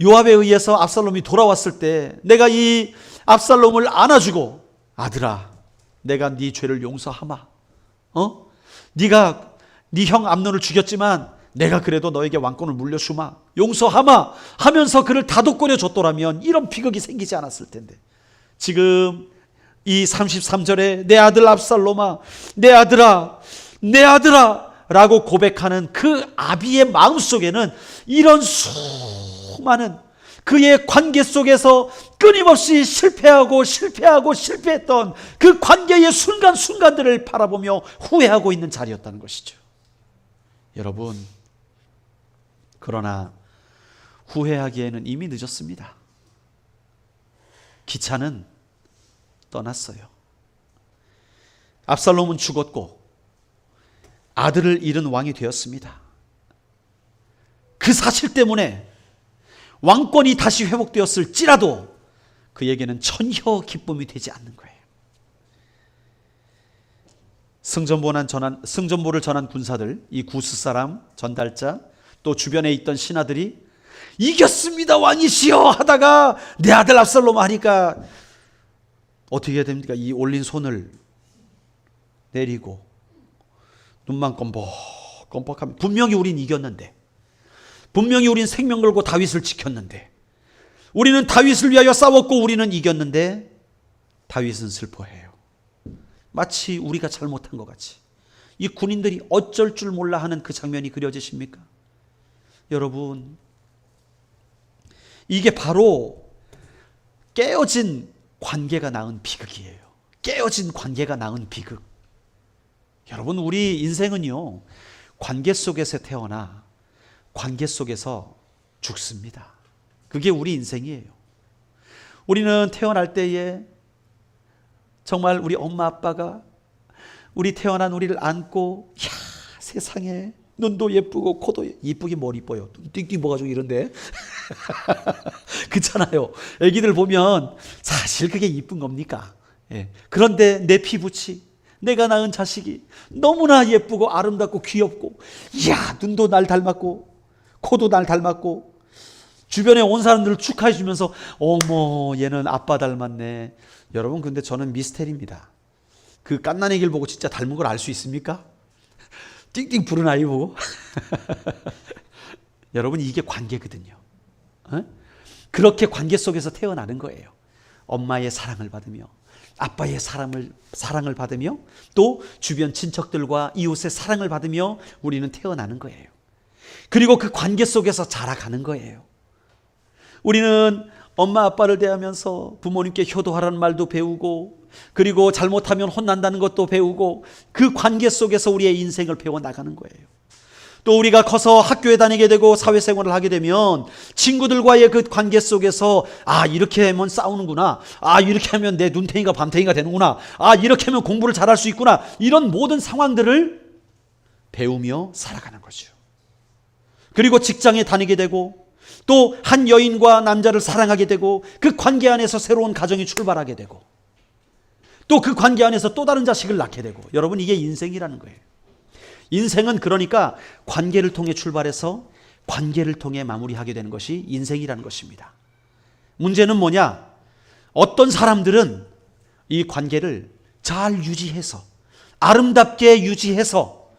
[SPEAKER 1] 요압에 의해서 압살롬이 돌아왔을 때 내가 이 압살롬을 안아주고 아들아 내가 네 죄를 용서하마. 네가 네 형 암논을 죽였지만 내가 그래도 너에게 왕권을 물려주마. 용서하마 하면서 그를 다독거려 줬더라면 이런 비극이 생기지 않았을 텐데, 지금 이 33절에 내 아들 압살롬아, 내 아들아, 내 아들아 라고 고백하는 그 아비의 마음속에는 이런 수많은 그의 관계 속에서 끊임없이 실패했던 그 관계의 순간순간들을 바라보며 후회하고 있는 자리였다는 것이죠. 여러분, 그러나 후회하기에는 이미 늦었습니다. 기차는 떠났어요. 압살롬은 죽었고 아들을 잃은 왕이 되었습니다. 그 사실 때문에 왕권이 다시 회복되었을지라도 그에게는 전혀 기쁨이 되지 않는 거예요. 승전보를 전한 군사들, 이 구스 사람, 전달자, 또 주변에 있던 신하들이 이겼습니다 왕이시여 하다가 내 아들 압살롬 하니까 어떻게 해야 됩니까? 이 올린 손을 내리고 눈만 껌뻑하면, 분명히 우린 이겼는데, 분명히 우린 생명 걸고 다윗을 지켰는데, 우리는 다윗을 위하여 싸웠고 우리는 이겼는데 다윗은 슬퍼해요. 마치 우리가 잘못한 것 같이 이 군인들이 어쩔 줄 몰라 하는 그 장면이 그려지십니까? 여러분, 이게 바로 깨어진 관계가 낳은 비극이에요. 깨어진 관계가 낳은 비극. 여러분, 우리 인생은요, 관계 속에서 태어나 관계 속에서 죽습니다. 그게 우리 인생이에요. 우리는 태어날 때에 정말 우리 엄마 아빠가 우리 태어난 우리를 안고, 야 세상에 눈도 예쁘고 코도 이쁘긴 뭘 이뻐요, 띵띵 뭐가지고 이런데 그렇잖아요. 애기들 보면 사실 그게 이쁜 겁니까? 예. 그런데 내 피부치, 내가 낳은 자식이 너무나 예쁘고 아름답고 귀엽고, 이야 눈도 날 닮았고 코도 날 닮았고, 주변에 온 사람들을 축하해 주면서 어머 얘는 아빠 닮았네. 여러분, 근데 저는 미스테리입니다. 그 갓난애기를 보고 진짜 닮은 걸 알 수 있습니까? 띵띵 부른 아이 보고 여러분, 이게 관계거든요. 그렇게 관계 속에서 태어나는 거예요. 엄마의 사랑을 받으며 아빠의 사랑을 받으며 또 주변 친척들과 이웃의 사랑을 받으며 우리는 태어나는 거예요. 그리고 그 관계 속에서 자라가는 거예요. 우리는 엄마 아빠를 대하면서 부모님께 효도하라는 말도 배우고, 그리고 잘못하면 혼난다는 것도 배우고, 그 관계 속에서 우리의 인생을 배워나가는 거예요. 또 우리가 커서 학교에 다니게 되고 사회생활을 하게 되면 친구들과의 그 관계 속에서 이렇게 하면 싸우는구나, 이렇게 하면 내 눈탱이가 밤탱이가 되는구나, 이렇게 하면 공부를 잘할 수 있구나, 이런 모든 상황들을 배우며 살아가는 거죠. 그리고 직장에 다니게 되고 또 한 여인과 남자를 사랑하게 되고 그 관계 안에서 새로운 가정이 출발하게 되고 또 그 관계 안에서 또 다른 자식을 낳게 되고, 여러분, 이게 인생이라는 거예요. 인생은 그러니까 관계를 통해 출발해서 관계를 통해 마무리하게 되는 것이 인생이라는 것입니다. 문제는 뭐냐? 어떤 사람들은 이 관계를 잘 유지해서 아름답게 유지해서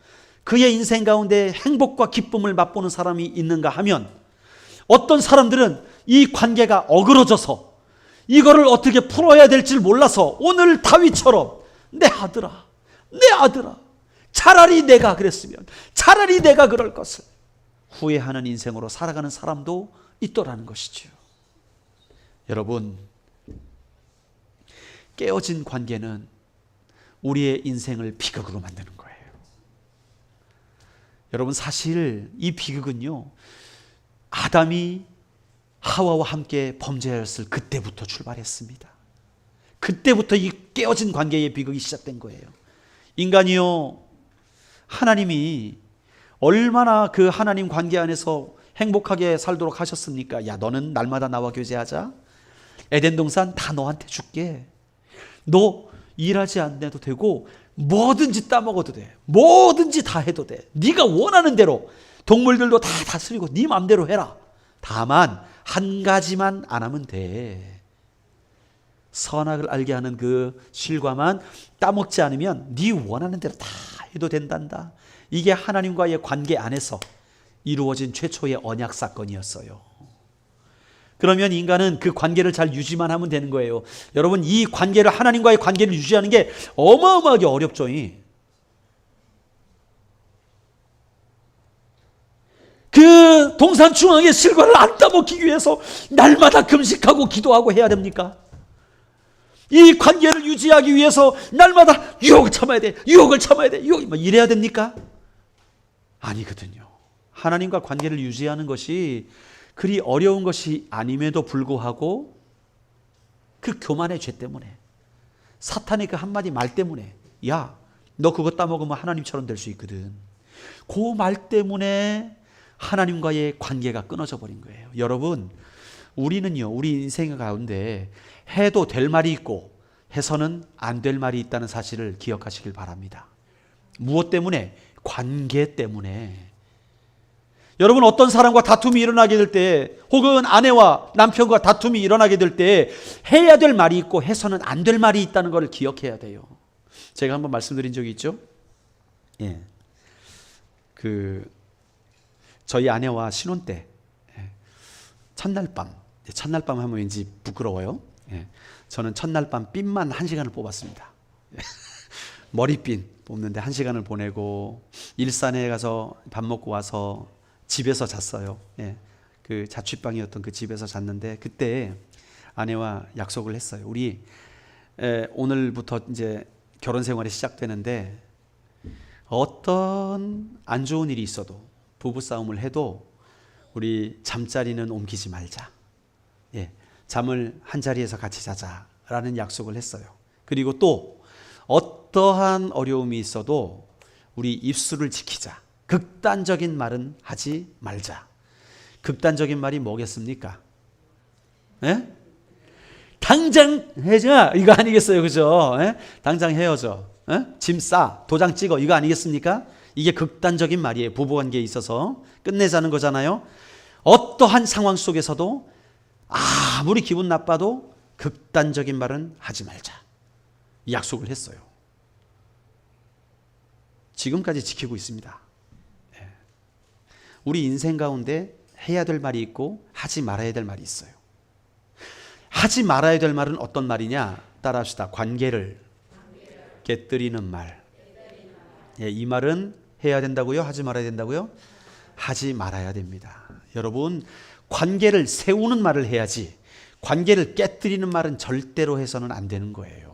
[SPEAKER 1] 그의 인생 가운데 행복과 기쁨을 맛보는 사람이 있는가 하면, 어떤 사람들은 이 관계가 어그러져서 이거를 어떻게 풀어야 될지 몰라서 오늘 다윗처럼 내 아들아, 내 아들아, 차라리 내가 그랬으면, 차라리 내가 그럴 것을 후회하는 인생으로 살아가는 사람도 있더라는 것이죠. 여러분, 깨어진 관계는 우리의 인생을 비극으로 만드는 거예요. 여러분, 사실 이 비극은요, 아담이 하와와 함께 범죄하였을 그때부터 출발했습니다. 그때부터 이 깨어진 관계의 비극이 시작된 거예요. 인간이요, 하나님이 얼마나 그 하나님 관계 안에서 행복하게 살도록 하셨습니까? 야, 너는 날마다 나와 교제하자. 에덴 동산 다 너한테 줄게. 너 일하지 않아도 되고 뭐든지 따먹어도 돼. 뭐든지 다 해도 돼. 네가 원하는 대로 동물들도 다 다스리고 네 마음대로 해라. 다만 한 가지만 안 하면 돼. 선악을 알게 하는 그 실과만 따먹지 않으면 네 원하는 대로 다 해도 된단다. 이게 하나님과의 관계 안에서 이루어진 최초의 언약 사건이었어요. 그러면 인간은 그 관계를 잘 유지만 하면 되는 거예요. 여러분, 이 관계를, 하나님과의 관계를 유지하는 게 어마어마하게 어렵죠. 그 동산 중앙의 실과를 안 따먹기 위해서 날마다 금식하고 기도하고 해야 됩니까? 이 관계를 유지하기 위해서 날마다 유혹을 참아야 돼, 유혹을 참아야 돼, 유혹, 이래야 됩니까? 아니거든요. 하나님과 관계를 유지하는 것이 그리 어려운 것이 아님에도 불구하고 그 교만의 죄 때문에, 사탄의 그 한마디 말 때문에, 야, 너 그거 따먹으면 하나님처럼 될 수 있거든, 그 말 때문에 하나님과의 관계가 끊어져 버린 거예요. 여러분, 우리는요, 우리 인생 가운데 해도 될 말이 있고 해서는 안 될 말이 있다는 사실을 기억하시길 바랍니다. 무엇 때문에? 관계 때문에. 여러분, 어떤 사람과 다툼이 일어나게 될 때, 혹은 아내와 남편과 다툼이 일어나게 될 때 해야 될 말이 있고 해서는 안 될 말이 있다는 것을 기억해야 돼요. 제가 한번 말씀드린 적이 있죠. 예. 저희 아내와 신혼 때 첫날 밤 하면 왠지 부끄러워요. 예. 저는 첫날 밤 핀만 1시간을 뽑았습니다. 머리핀 뽑는데 1시간을 보내고, 일산에 가서 밥 먹고 와서 집에서 잤어요. 예. 그 자취방이었던 그 집에서 잤는데, 그때 아내와 약속을 했어요. 우리 오늘부터 이제 결혼 생활이 시작되는데 어떤 안 좋은 일이 있어도, 부부싸움을 해도 우리 잠자리는 옮기지 말자. 예. 잠을 한 자리에서 같이 자자라는 약속을 했어요. 그리고 또 어떠한 어려움이 있어도 우리 입술을 지키자. 극단적인 말은 하지 말자. 극단적인 말이 뭐겠습니까? 예? 당장 헤어져, 이거 아니겠어요, 그죠? 예? 당장 헤어져, 예? 짐 싸, 도장 찍어, 이거 아니겠습니까? 이게 극단적인 말이에요. 부부관계에 있어서 끝내자는 거잖아요. 어떠한 상황 속에서도 아무리 기분 나빠도 극단적인 말은 하지 말자, 이 약속을 했어요. 지금까지 지키고 있습니다. 우리 인생 가운데 해야 될 말이 있고 하지 말아야 될 말이 있어요. 하지 말아야 될 말은 어떤 말이냐? 따라합시다. 관계를 깨뜨리는 말. 예, 이 말은 해야 된다고요? 하지 말아야 된다고요? 하지 말아야 됩니다. 여러분, 관계를 세우는 말을 해야지 관계를 깨뜨리는 말은 절대로 해서는 안 되는 거예요.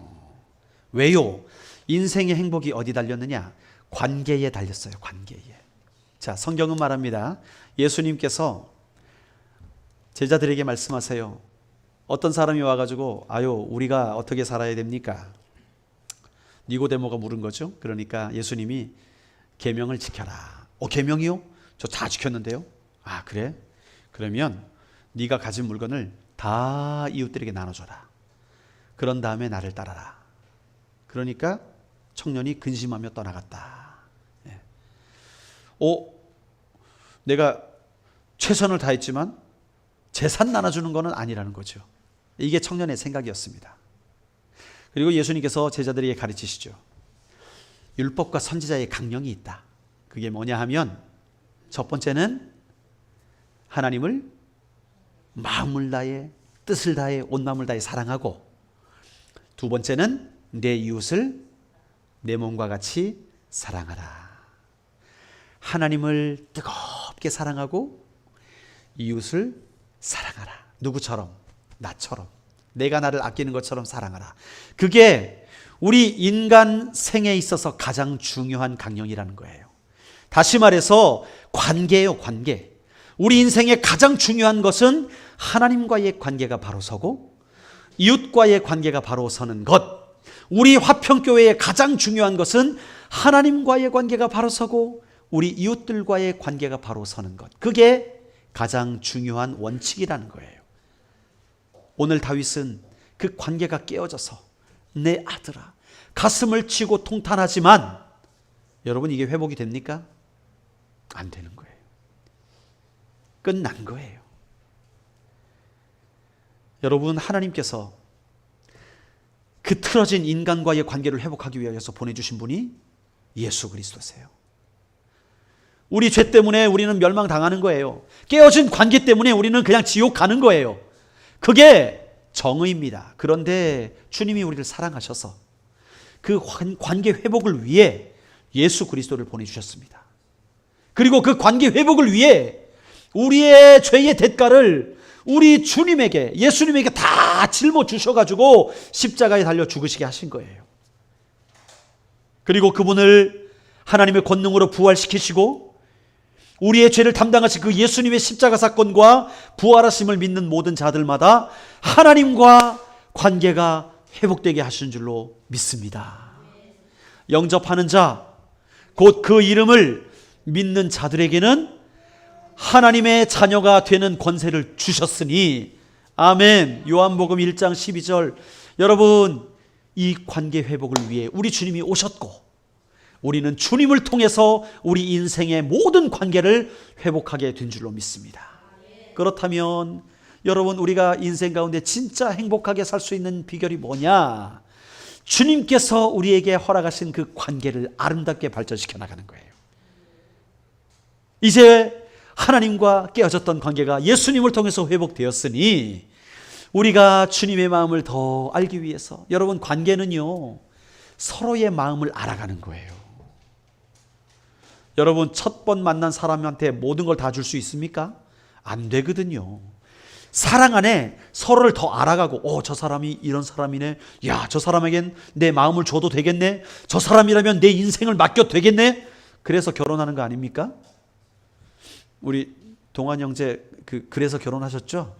[SPEAKER 1] 왜요? 인생의 행복이 어디 달렸느냐? 관계에 달렸어요. 관계에. 자, 성경은 말합니다. 예수님께서 제자들에게 말씀하세요. 어떤 사람이 와가지고, 아유, 우리가 어떻게 살아야 됩니까? 니고데모가 물은 거죠. 그러니까 예수님이 계명을 지켜라. 계명이요? 저 다 지켰는데요. 아, 그래? 그러면 네가 가진 물건을 다 이웃들에게 나눠줘라. 그런 다음에 나를 따라라. 그러니까 청년이 근심하며 떠나갔다. 예. 내가 최선을 다했지만 재산 나눠주는 것은 아니라는 거죠. 이게 청년의 생각이었습니다. 그리고 예수님께서 제자들에게 가르치시죠. 율법과 선지자의 강령이 있다. 그게 뭐냐 하면, 첫 번째는 하나님을 마음을 다해 뜻을 다해 온 마음을 다해 사랑하고, 두 번째는 내 이웃을 내 몸과 같이 사랑하라. 하나님을 뜨겁게 사랑하고 이웃을 사랑하라. 누구처럼? 나처럼. 내가 나를 아끼는 것처럼 사랑하라. 그게 우리 인간 생에 있어서 가장 중요한 강령이라는 거예요. 다시 말해서 관계예요, 관계. 우리 인생의 가장 중요한 것은 하나님과의 관계가 바로 서고 이웃과의 관계가 바로 서는 것. 우리 화평교회의 가장 중요한 것은 하나님과의 관계가 바로 서고 우리 이웃들과의 관계가 바로 서는 것. 그게 가장 중요한 원칙이라는 거예요. 오늘 다윗은 그 관계가 깨어져서 내 아들아 가슴을 치고 통탄하지만, 여러분 이게 회복이 됩니까? 안 되는 거예요. 끝난 거예요. 여러분, 하나님께서 그 틀어진 인간과의 관계를 회복하기 위해서 보내주신 분이 예수 그리스도세요. 우리 죄 때문에 우리는 멸망당하는 거예요. 깨어진 관계 때문에 우리는 그냥 지옥 가는 거예요. 그게 정의입니다. 그런데 주님이 우리를 사랑하셔서 그 관계 회복을 위해 예수 그리스도를 보내주셨습니다. 그리고 그 관계 회복을 위해 우리의 죄의 대가를 우리 주님에게, 예수님에게 다 짊어주셔가지고 십자가에 달려 죽으시게 하신 거예요. 그리고 그분을 하나님의 권능으로 부활시키시고 우리의 죄를 담당하신 그 예수님의 십자가 사건과 부활하심을 믿는 모든 자들마다 하나님과 관계가 회복되게 하신 줄로 믿습니다. 영접하는 자, 곧 그 이름을 믿는 자들에게는 하나님의 자녀가 되는 권세를 주셨으니, 아멘. 요한복음 1장 12절. 여러분, 이 관계 회복을 위해 우리 주님이 오셨고 우리는 주님을 통해서 우리 인생의 모든 관계를 회복하게 된 줄로 믿습니다. 그렇다면 여러분, 우리가 인생 가운데 진짜 행복하게 살 수 있는 비결이 뭐냐? 주님께서 우리에게 허락하신 그 관계를 아름답게 발전시켜 나가는 거예요. 이제 하나님과 깨어졌던 관계가 예수님을 통해서 회복되었으니 우리가 주님의 마음을 더 알기 위해서, 여러분, 관계는요 서로의 마음을 알아가는 거예요. 여러분, 첫 번 만난 사람한테 모든 걸 다 줄 수 있습니까? 안 되거든요. 사랑 안에 서로를 더 알아가고, 저 사람이 이런 사람이네. 야, 저 사람에겐 내 마음을 줘도 되겠네. 저 사람이라면 내 인생을 맡겨도 되겠네. 그래서 결혼하는 거 아닙니까? 우리 동환 형제 그래서 결혼하셨죠?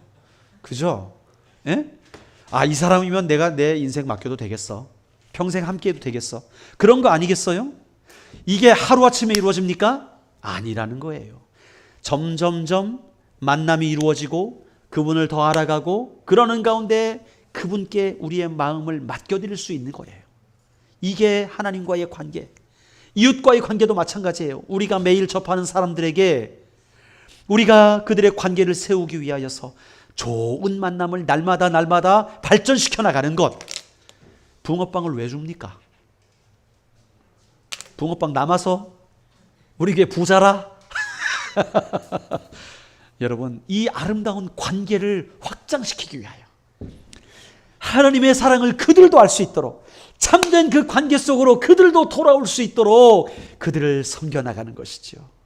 [SPEAKER 1] 그죠? 예? 이 사람이면 내가 내 인생 맡겨도 되겠어. 평생 함께해도 되겠어. 그런 거 아니겠어요? 이게 하루아침에 이루어집니까? 아니라는 거예요. 점점점 만남이 이루어지고 그분을 더 알아가고 그러는 가운데 그분께 우리의 마음을 맡겨드릴 수 있는 거예요. 이게 하나님과의 관계. 이웃과의 관계도 마찬가지예요. 우리가 매일 접하는 사람들에게 우리가 그들의 관계를 세우기 위하여서 좋은 만남을 날마다 발전시켜 나가는 것. 붕어빵을 왜 줍니까? 붕어빵 남아서 우리 교회 부자라? 여러분, 이 아름다운 관계를 확장시키기 위하여 하나님의 사랑을 그들도 알 수 있도록, 참된 그 관계 속으로 그들도 돌아올 수 있도록 그들을 섬겨나가는 것이죠.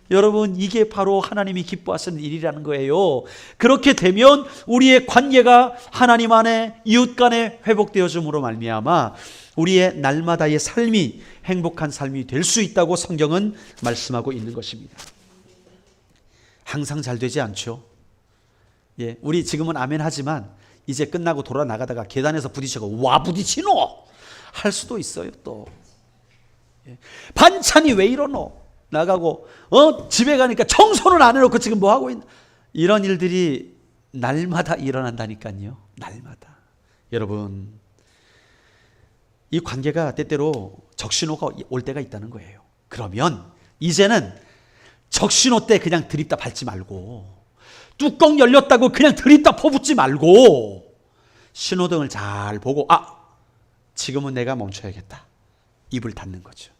[SPEAKER 1] 여러분, 이게 바로 하나님이 기뻐하시는 일이라는 거예요. 그렇게 되면 우리의 관계가 하나님 안에 이웃 간에 회복되어짐으로 말미암아 우리의 날마다의 삶이 행복한 삶이 될 수 있다고 성경은 말씀하고 있는 것입니다. 항상 잘 되지 않죠. 예, 우리 지금은 아멘 하지만 이제 끝나고 돌아 나가다가 계단에서 부딪히고 와 부딪히노 할 수도 있어요. 또 예. 반찬이 왜 이러노 나가고 집에 가니까 청소는 안 해놓고 지금 뭐 하고 있나, 이런 일들이 날마다 일어난다니까요. 날마다. 여러분, 이 관계가 때때로 적신호가 올 때가 있다는 거예요. 그러면 이제는 적신호 때 그냥 들이다 밟지 말고, 뚜껑 열렸다고 그냥 들이다 퍼붓지 말고, 신호등을 잘 보고 지금은 내가 멈춰야겠다. 입을 닫는 거죠.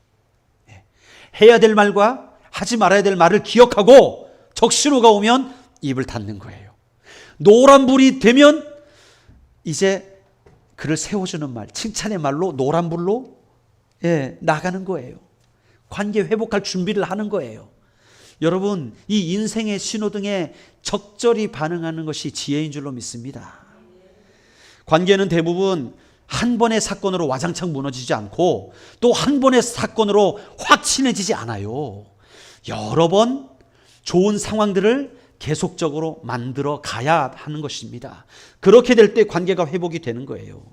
[SPEAKER 1] 해야 될 말과 하지 말아야 될 말을 기억하고 적신호가 오면 입을 닫는 거예요. 노란불이 되면 이제 그를 세워주는 말, 칭찬의 말로 노란불로 나가는 거예요. 관계 회복할 준비를 하는 거예요. 여러분, 이 인생의 신호등에 적절히 반응하는 것이 지혜인 줄로 믿습니다. 관계는 대부분 한 번의 사건으로 와장창 무너지지 않고 또 한 번의 사건으로 확 친해지지 않아요. 여러 번 좋은 상황들을 계속적으로 만들어 가야 하는 것입니다. 그렇게 될 때 관계가 회복이 되는 거예요.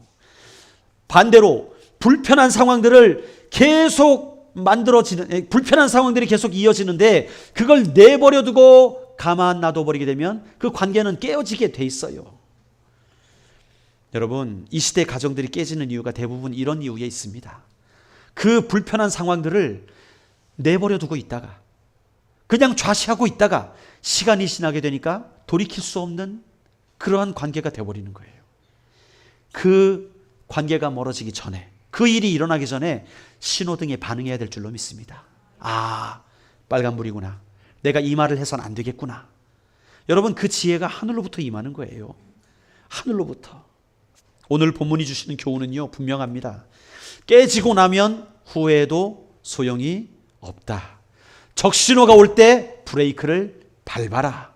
[SPEAKER 1] 반대로 불편한 상황들을 계속 불편한 상황들이 계속 이어지는데 그걸 내버려 두고 가만 놔둬 버리게 되면 그 관계는 깨어지게 돼 있어요. 여러분, 이 시대 가정들이 깨지는 이유가 대부분 이런 이유에 있습니다. 그 불편한 상황들을 내버려 두고 있다가 그냥 좌시하고 있다가 시간이 지나게 되니까 돌이킬 수 없는 그러한 관계가 되어버리는 거예요. 그 관계가 멀어지기 전에, 그 일이 일어나기 전에 신호등에 반응해야 될 줄로 믿습니다. 아, 빨간불이구나. 내가 이 말을 해서는 안 되겠구나. 여러분, 그 지혜가 하늘로부터 임하는 거예요. 하늘로부터. 오늘 본문이 주시는 교훈은요, 분명합니다. 깨지고 나면 후회도 소용이 없다. 적신호가 올 때 브레이크를 밟아라.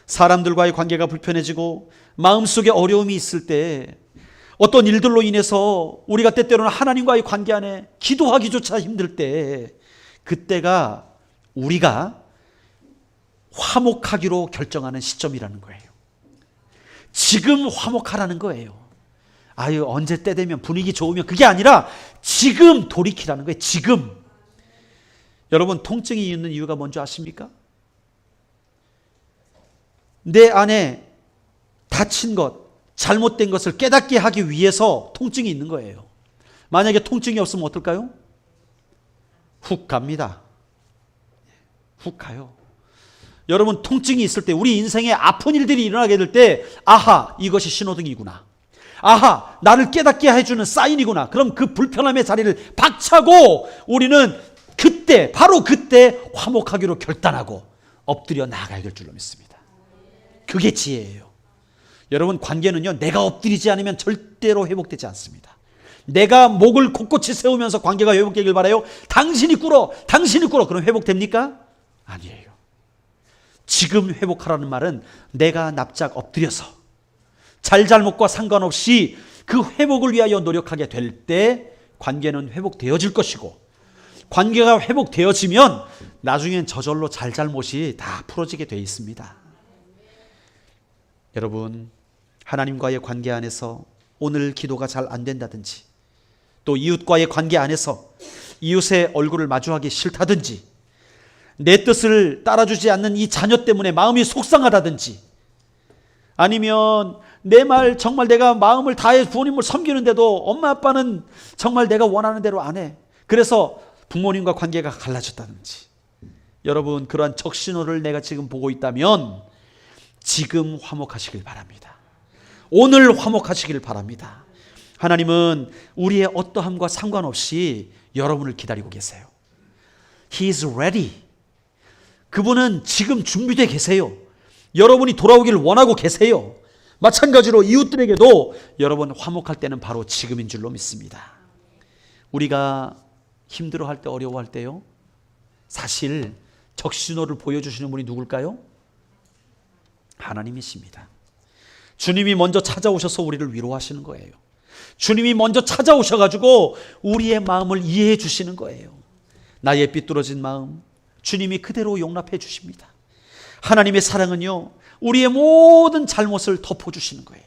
[SPEAKER 1] 사람들과의 관계가 불편해지고 마음속에 어려움이 있을 때, 어떤 일들로 인해서 우리가 때때로는 하나님과의 관계 안에 기도하기조차 힘들 때, 그때가 우리가 화목하기로 결정하는 시점이라는 거예요. 지금 화목하라는 거예요. 아유, 언제 때 되면 분위기 좋으면, 그게 아니라 지금 돌이키라는 거예요. 지금. 여러분, 통증이 있는 이유가 뭔지 아십니까? 내 안에 다친 것, 잘못된 것을 깨닫게 하기 위해서 통증이 있는 거예요. 만약에 통증이 없으면 어떨까요? 훅 갑니다. 훅 가요. 여러분, 통증이 있을 때, 우리 인생에 아픈 일들이 일어나게 될 때, 아하, 이것이 신호등이구나. 아하, 나를 깨닫게 해주는 사인이구나. 그럼 그 불편함의 자리를 박차고 우리는 그때, 바로 그때 화목하기로 결단하고 엎드려 나아가야 될 줄로 믿습니다. 그게 지혜예요. 여러분, 관계는요, 내가 엎드리지 않으면 절대로 회복되지 않습니다. 내가 목을 곳곳이 세우면서 관계가 회복되길 바라요. 당신이 꿇어. 그럼 회복됩니까? 아니에요. 지금 회복하라는 말은 내가 납작 엎드려서 잘잘못과 상관없이 그 회복을 위하여 노력하게 될 때 관계는 회복되어질 것이고, 관계가 회복되어지면 나중엔 저절로 잘잘못이 다 풀어지게 되어 있습니다. 여러분, 하나님과의 관계 안에서 오늘 기도가 잘 안 된다든지, 또 이웃과의 관계 안에서 이웃의 얼굴을 마주하기 싫다든지, 내 뜻을 따라주지 않는 이 자녀 때문에 마음이 속상하다든지, 아니면 내 말 정말 내가 마음을 다해 부모님을 섬기는데도 엄마 아빠는 정말 내가 원하는 대로 안 해. 그래서 부모님과 관계가 갈라졌다든지, 여러분, 그러한 적신호를 내가 지금 보고 있다면 지금 화목하시길 바랍니다. 오늘 화목하시길 바랍니다. 하나님은 우리의 어떠함과 상관없이 여러분을 기다리고 계세요. He is ready. 그분은 지금 준비되어 계세요. 여러분이 돌아오기를 원하고 계세요. 마찬가지로 이웃들에게도 여러분, 화목할 때는 바로 지금인 줄로 믿습니다. 우리가 힘들어할 때, 어려워할 때요, 사실 적신호를 보여주시는 분이 누굴까요? 하나님이십니다. 주님이 먼저 찾아오셔서 우리를 위로하시는 거예요. 주님이 먼저 찾아오셔가지고 우리의 마음을 이해해 주시는 거예요. 나의 삐뚤어진 마음, 주님이 그대로 용납해 주십니다. 하나님의 사랑은요, 우리의 모든 잘못을 덮어주시는 거예요.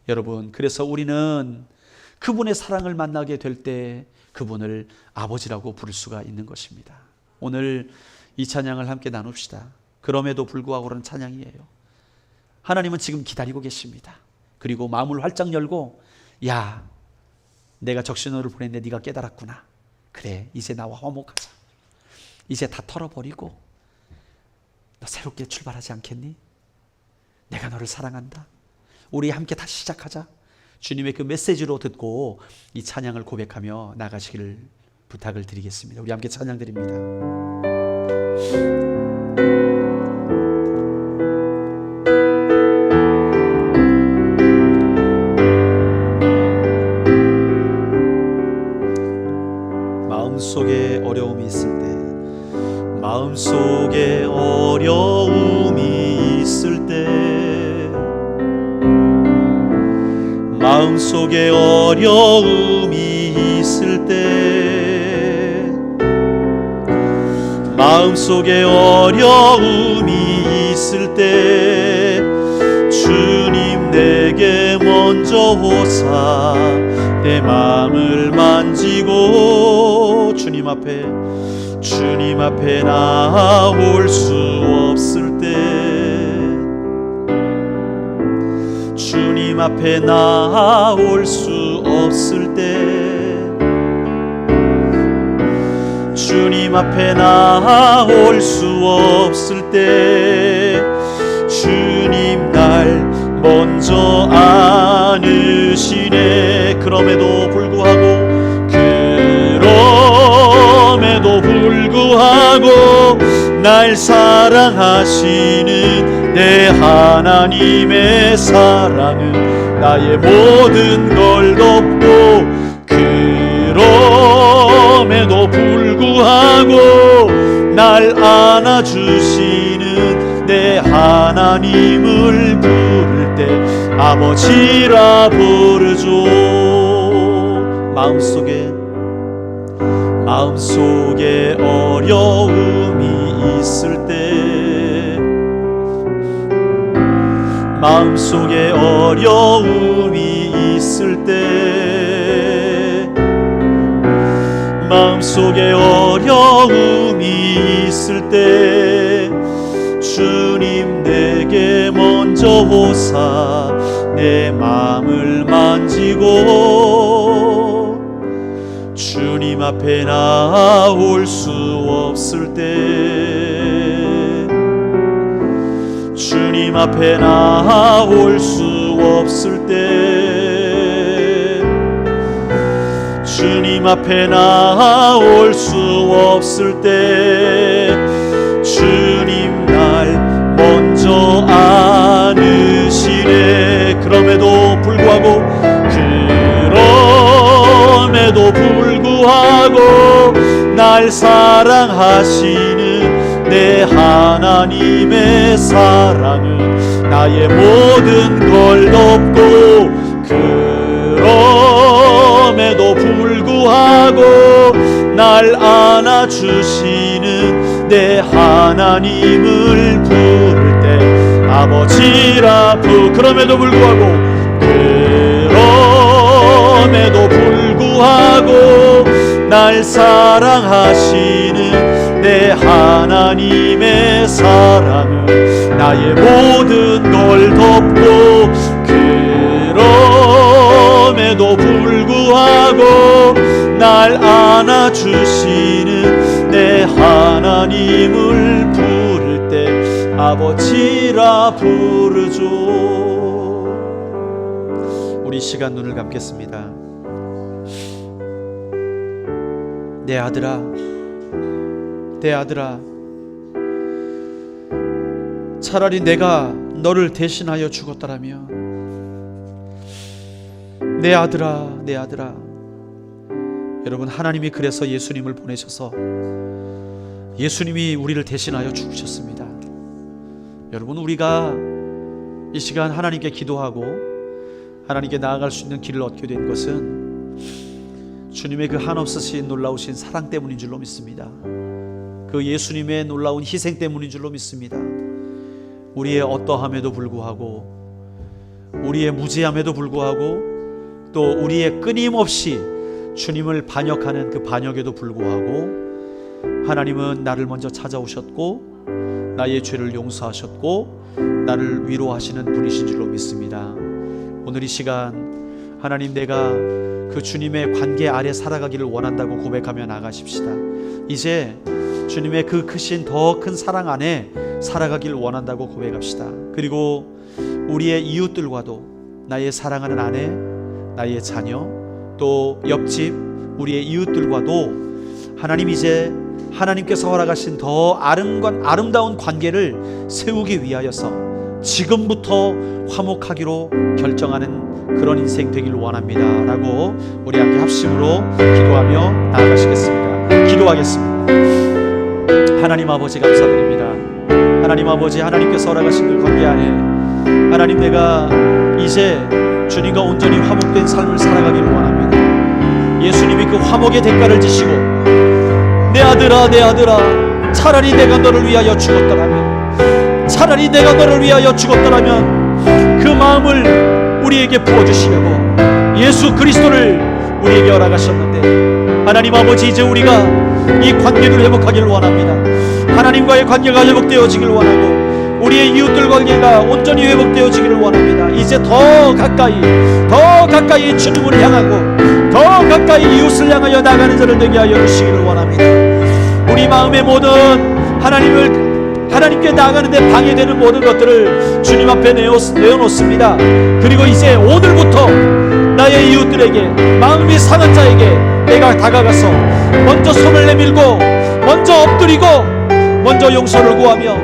[SPEAKER 1] 여러분, 그래서 우리는 그분의 사랑을 만나게 될 때 그분을 아버지라고 부를 수가 있는 것입니다. 오늘 이 찬양을 함께 나눕시다. 그럼에도 불구하고라는 찬양이에요. 하나님은 지금 기다리고 계십니다. 그리고 마음을 활짝 열고, 야, 내가 적신호를 보냈는데 네가 깨달았구나. 그래, 이제 나와 화목하자. 이제 다 털어버리고 너 새롭게 출발하지 않겠니? 내가 너를 사랑한다. 우리 함께 다시 시작하자. 주님의 그 메시지로 듣고 이 찬양을 고백하며 나가시기를 부탁을 드리겠습니다. 우리 함께 찬양 드립니다. 마음속에 어려움이 있을 때, 마음속에 어려움이 있을 때, 마음속에 어려움이 있을 때 주님 내게 먼저 오사 내 마음을 만지고 주님 앞에 나올 수 없을 때, 주님 앞에 나올 수 없을 때, 주님 앞에 나올 수 없을 때 주님 날 먼저 안으시네. 그럼에도 불구하고 날 사랑하시는 내 하나님의 사랑은 나의 모든 걸 덮고, 그럼에도 불구하고 날 안아주시는 내 하나님을 부를 때 아버지라 부르죠. 마음속에 어려움이 있을 때, 마음속에 어려움이 있을 때, 마음속에 어려움이 있을 때 주님 내게 먼저 오사 내 마음을 만지고, 주님 앞에 나올 수 없을 때, 주님 앞에 나올 수 없을 때, 주님 앞에 나올 수 없을 때 주님 날 먼저 안으시네. 그럼에도 불구하고 날 사랑하시는 내 하나님의 사랑은 나의 모든 걸 덮고, 그럼에도 불구하고 날 안아주시는 내 하나님을 부를 때 아버지라 그럼에도 불구하고 날 사랑하시는 내 하나님의 사랑은 나의 모든 걸 덮고, 그럼에도 불구하고 날 안아주시는 내 하나님을 부를 때 아버지라 부르죠. 우리 시간 눈을 감겠습니다. 내 아들아, 내 아들아, 차라리 내가 너를 대신하여 죽었더라면, 내 아들아, 내 아들아. 여러분, 하나님이 그래서 예수님을 보내셔서 예수님이 우리를 대신하여 죽으셨습니다. 여러분, 우리가 이 시간 하나님께 기도하고 하나님께 나아갈 수 있는 길을 얻게 된 것은 주님의 그 한없으신 놀라우신 사랑 때문인 줄로 믿습니다. 그 예수님의 놀라운 희생 때문인 줄로 믿습니다. 우리의 어떠함에도 불구하고, 우리의 무지함에도 불구하고, 또 우리의 끊임없이 주님을 반역하는 그 반역에도 불구하고 하나님은 나를 먼저 찾아오셨고 나의 죄를 용서하셨고 나를 위로하시는 분이신 줄로 믿습니다. 오늘 이 시간 하나님, 내가 그 주님의 관계 아래 살아가기를 원한다고 고백하며 나가십시다. 이제 주님의 그 크신 더 큰 사랑 안에 살아가기를 원한다고 고백합시다. 그리고 우리의 이웃들과도, 나의 사랑하는 아내, 나의 자녀, 또 옆집 우리의 이웃들과도 하나님, 이제 하나님께서 허락하신 더 아름다운 관계를 세우기 위하여서 지금부터 화목하기로 결정하는 그런 인생 되기를 원합니다 라고 우리 함께 합심으로 기도하며 나아가시겠습니다. 기도하겠습니다. 하나님 아버지 감사드립니다. 하나님 아버지, 하나님께서 허락하신 그 관계 안에 하나님, 내가 이제 주님과 온전히 화목된 삶을 살아가기를 원합니다. 예수님이 그 화목의 대가를 지시고, 내 아들아 내 아들아, 차라리 내가 너를 위하여 죽었더라면, 차라리 내가 너를 위하여 죽었더라면, 그 마음을 우리에게 부어주시려고 예수 그리스도를 우리에게 허락하셨는데, 하나님 아버지, 이제 우리가 이 관계를 회복하기를 원합니다. 하나님과의 관계가 회복되어지기를 원하고, 우리의 이웃들 관계가 온전히 회복되어지기를 원합니다. 이제 더 가까이 주님을 향하고, 더 가까이 이웃을 향하여 나가는 자를 되게 하여 주시기를 원합니다. 우리 마음의 모든 하나님께 나아가는데 방해되는 모든 것들을 주님 앞에 내어놓습니다. 그리고 이제 오늘부터 나의 이웃들에게, 마음이 상한 자에게 내가 다가가서 먼저 손을 내밀고, 먼저 엎드리고, 먼저 용서를 구하며,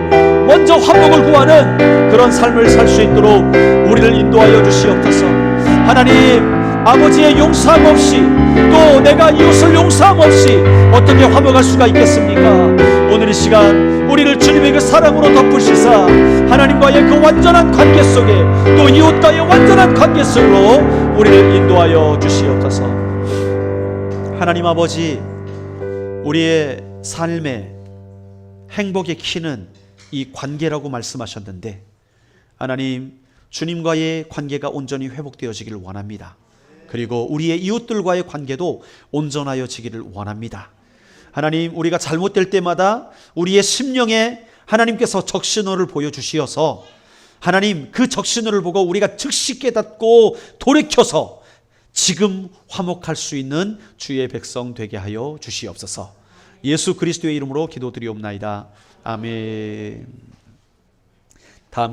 [SPEAKER 1] 먼저 화목을 구하는 그런 삶을 살 수 있도록 우리를 인도하여 주시옵소서. 하나님 아버지의 용서함 없이, 또 내가 이웃을 용서함 없이 어떻게 화목할 수가 있겠습니까? 오늘 이 시간 우리를 주님의 그 사랑으로 덮으시사 하나님과의 그 완전한 관계 속에, 또 이웃과의 완전한 관계 속으로 우리를 인도하여 주시옵소서. 하나님 아버지, 우리의 삶의 행복의 키는 이 관계라고 말씀하셨는데, 하나님, 주님과의 관계가 온전히 회복되어지기를 원합니다. 그리고 우리의 이웃들과의 관계도 온전하여지기를 원합니다. 하나님, 우리가 잘못될 때마다 우리의 심령에 하나님께서 적신호를 보여주시어서, 하나님, 그 적신호를 보고 우리가 즉시 깨닫고 돌이켜서 지금 화목할 수 있는 주의 백성 되게 하여 주시옵소서. 예수 그리스도의 이름으로 기도드리옵나이다. 아멘. 다음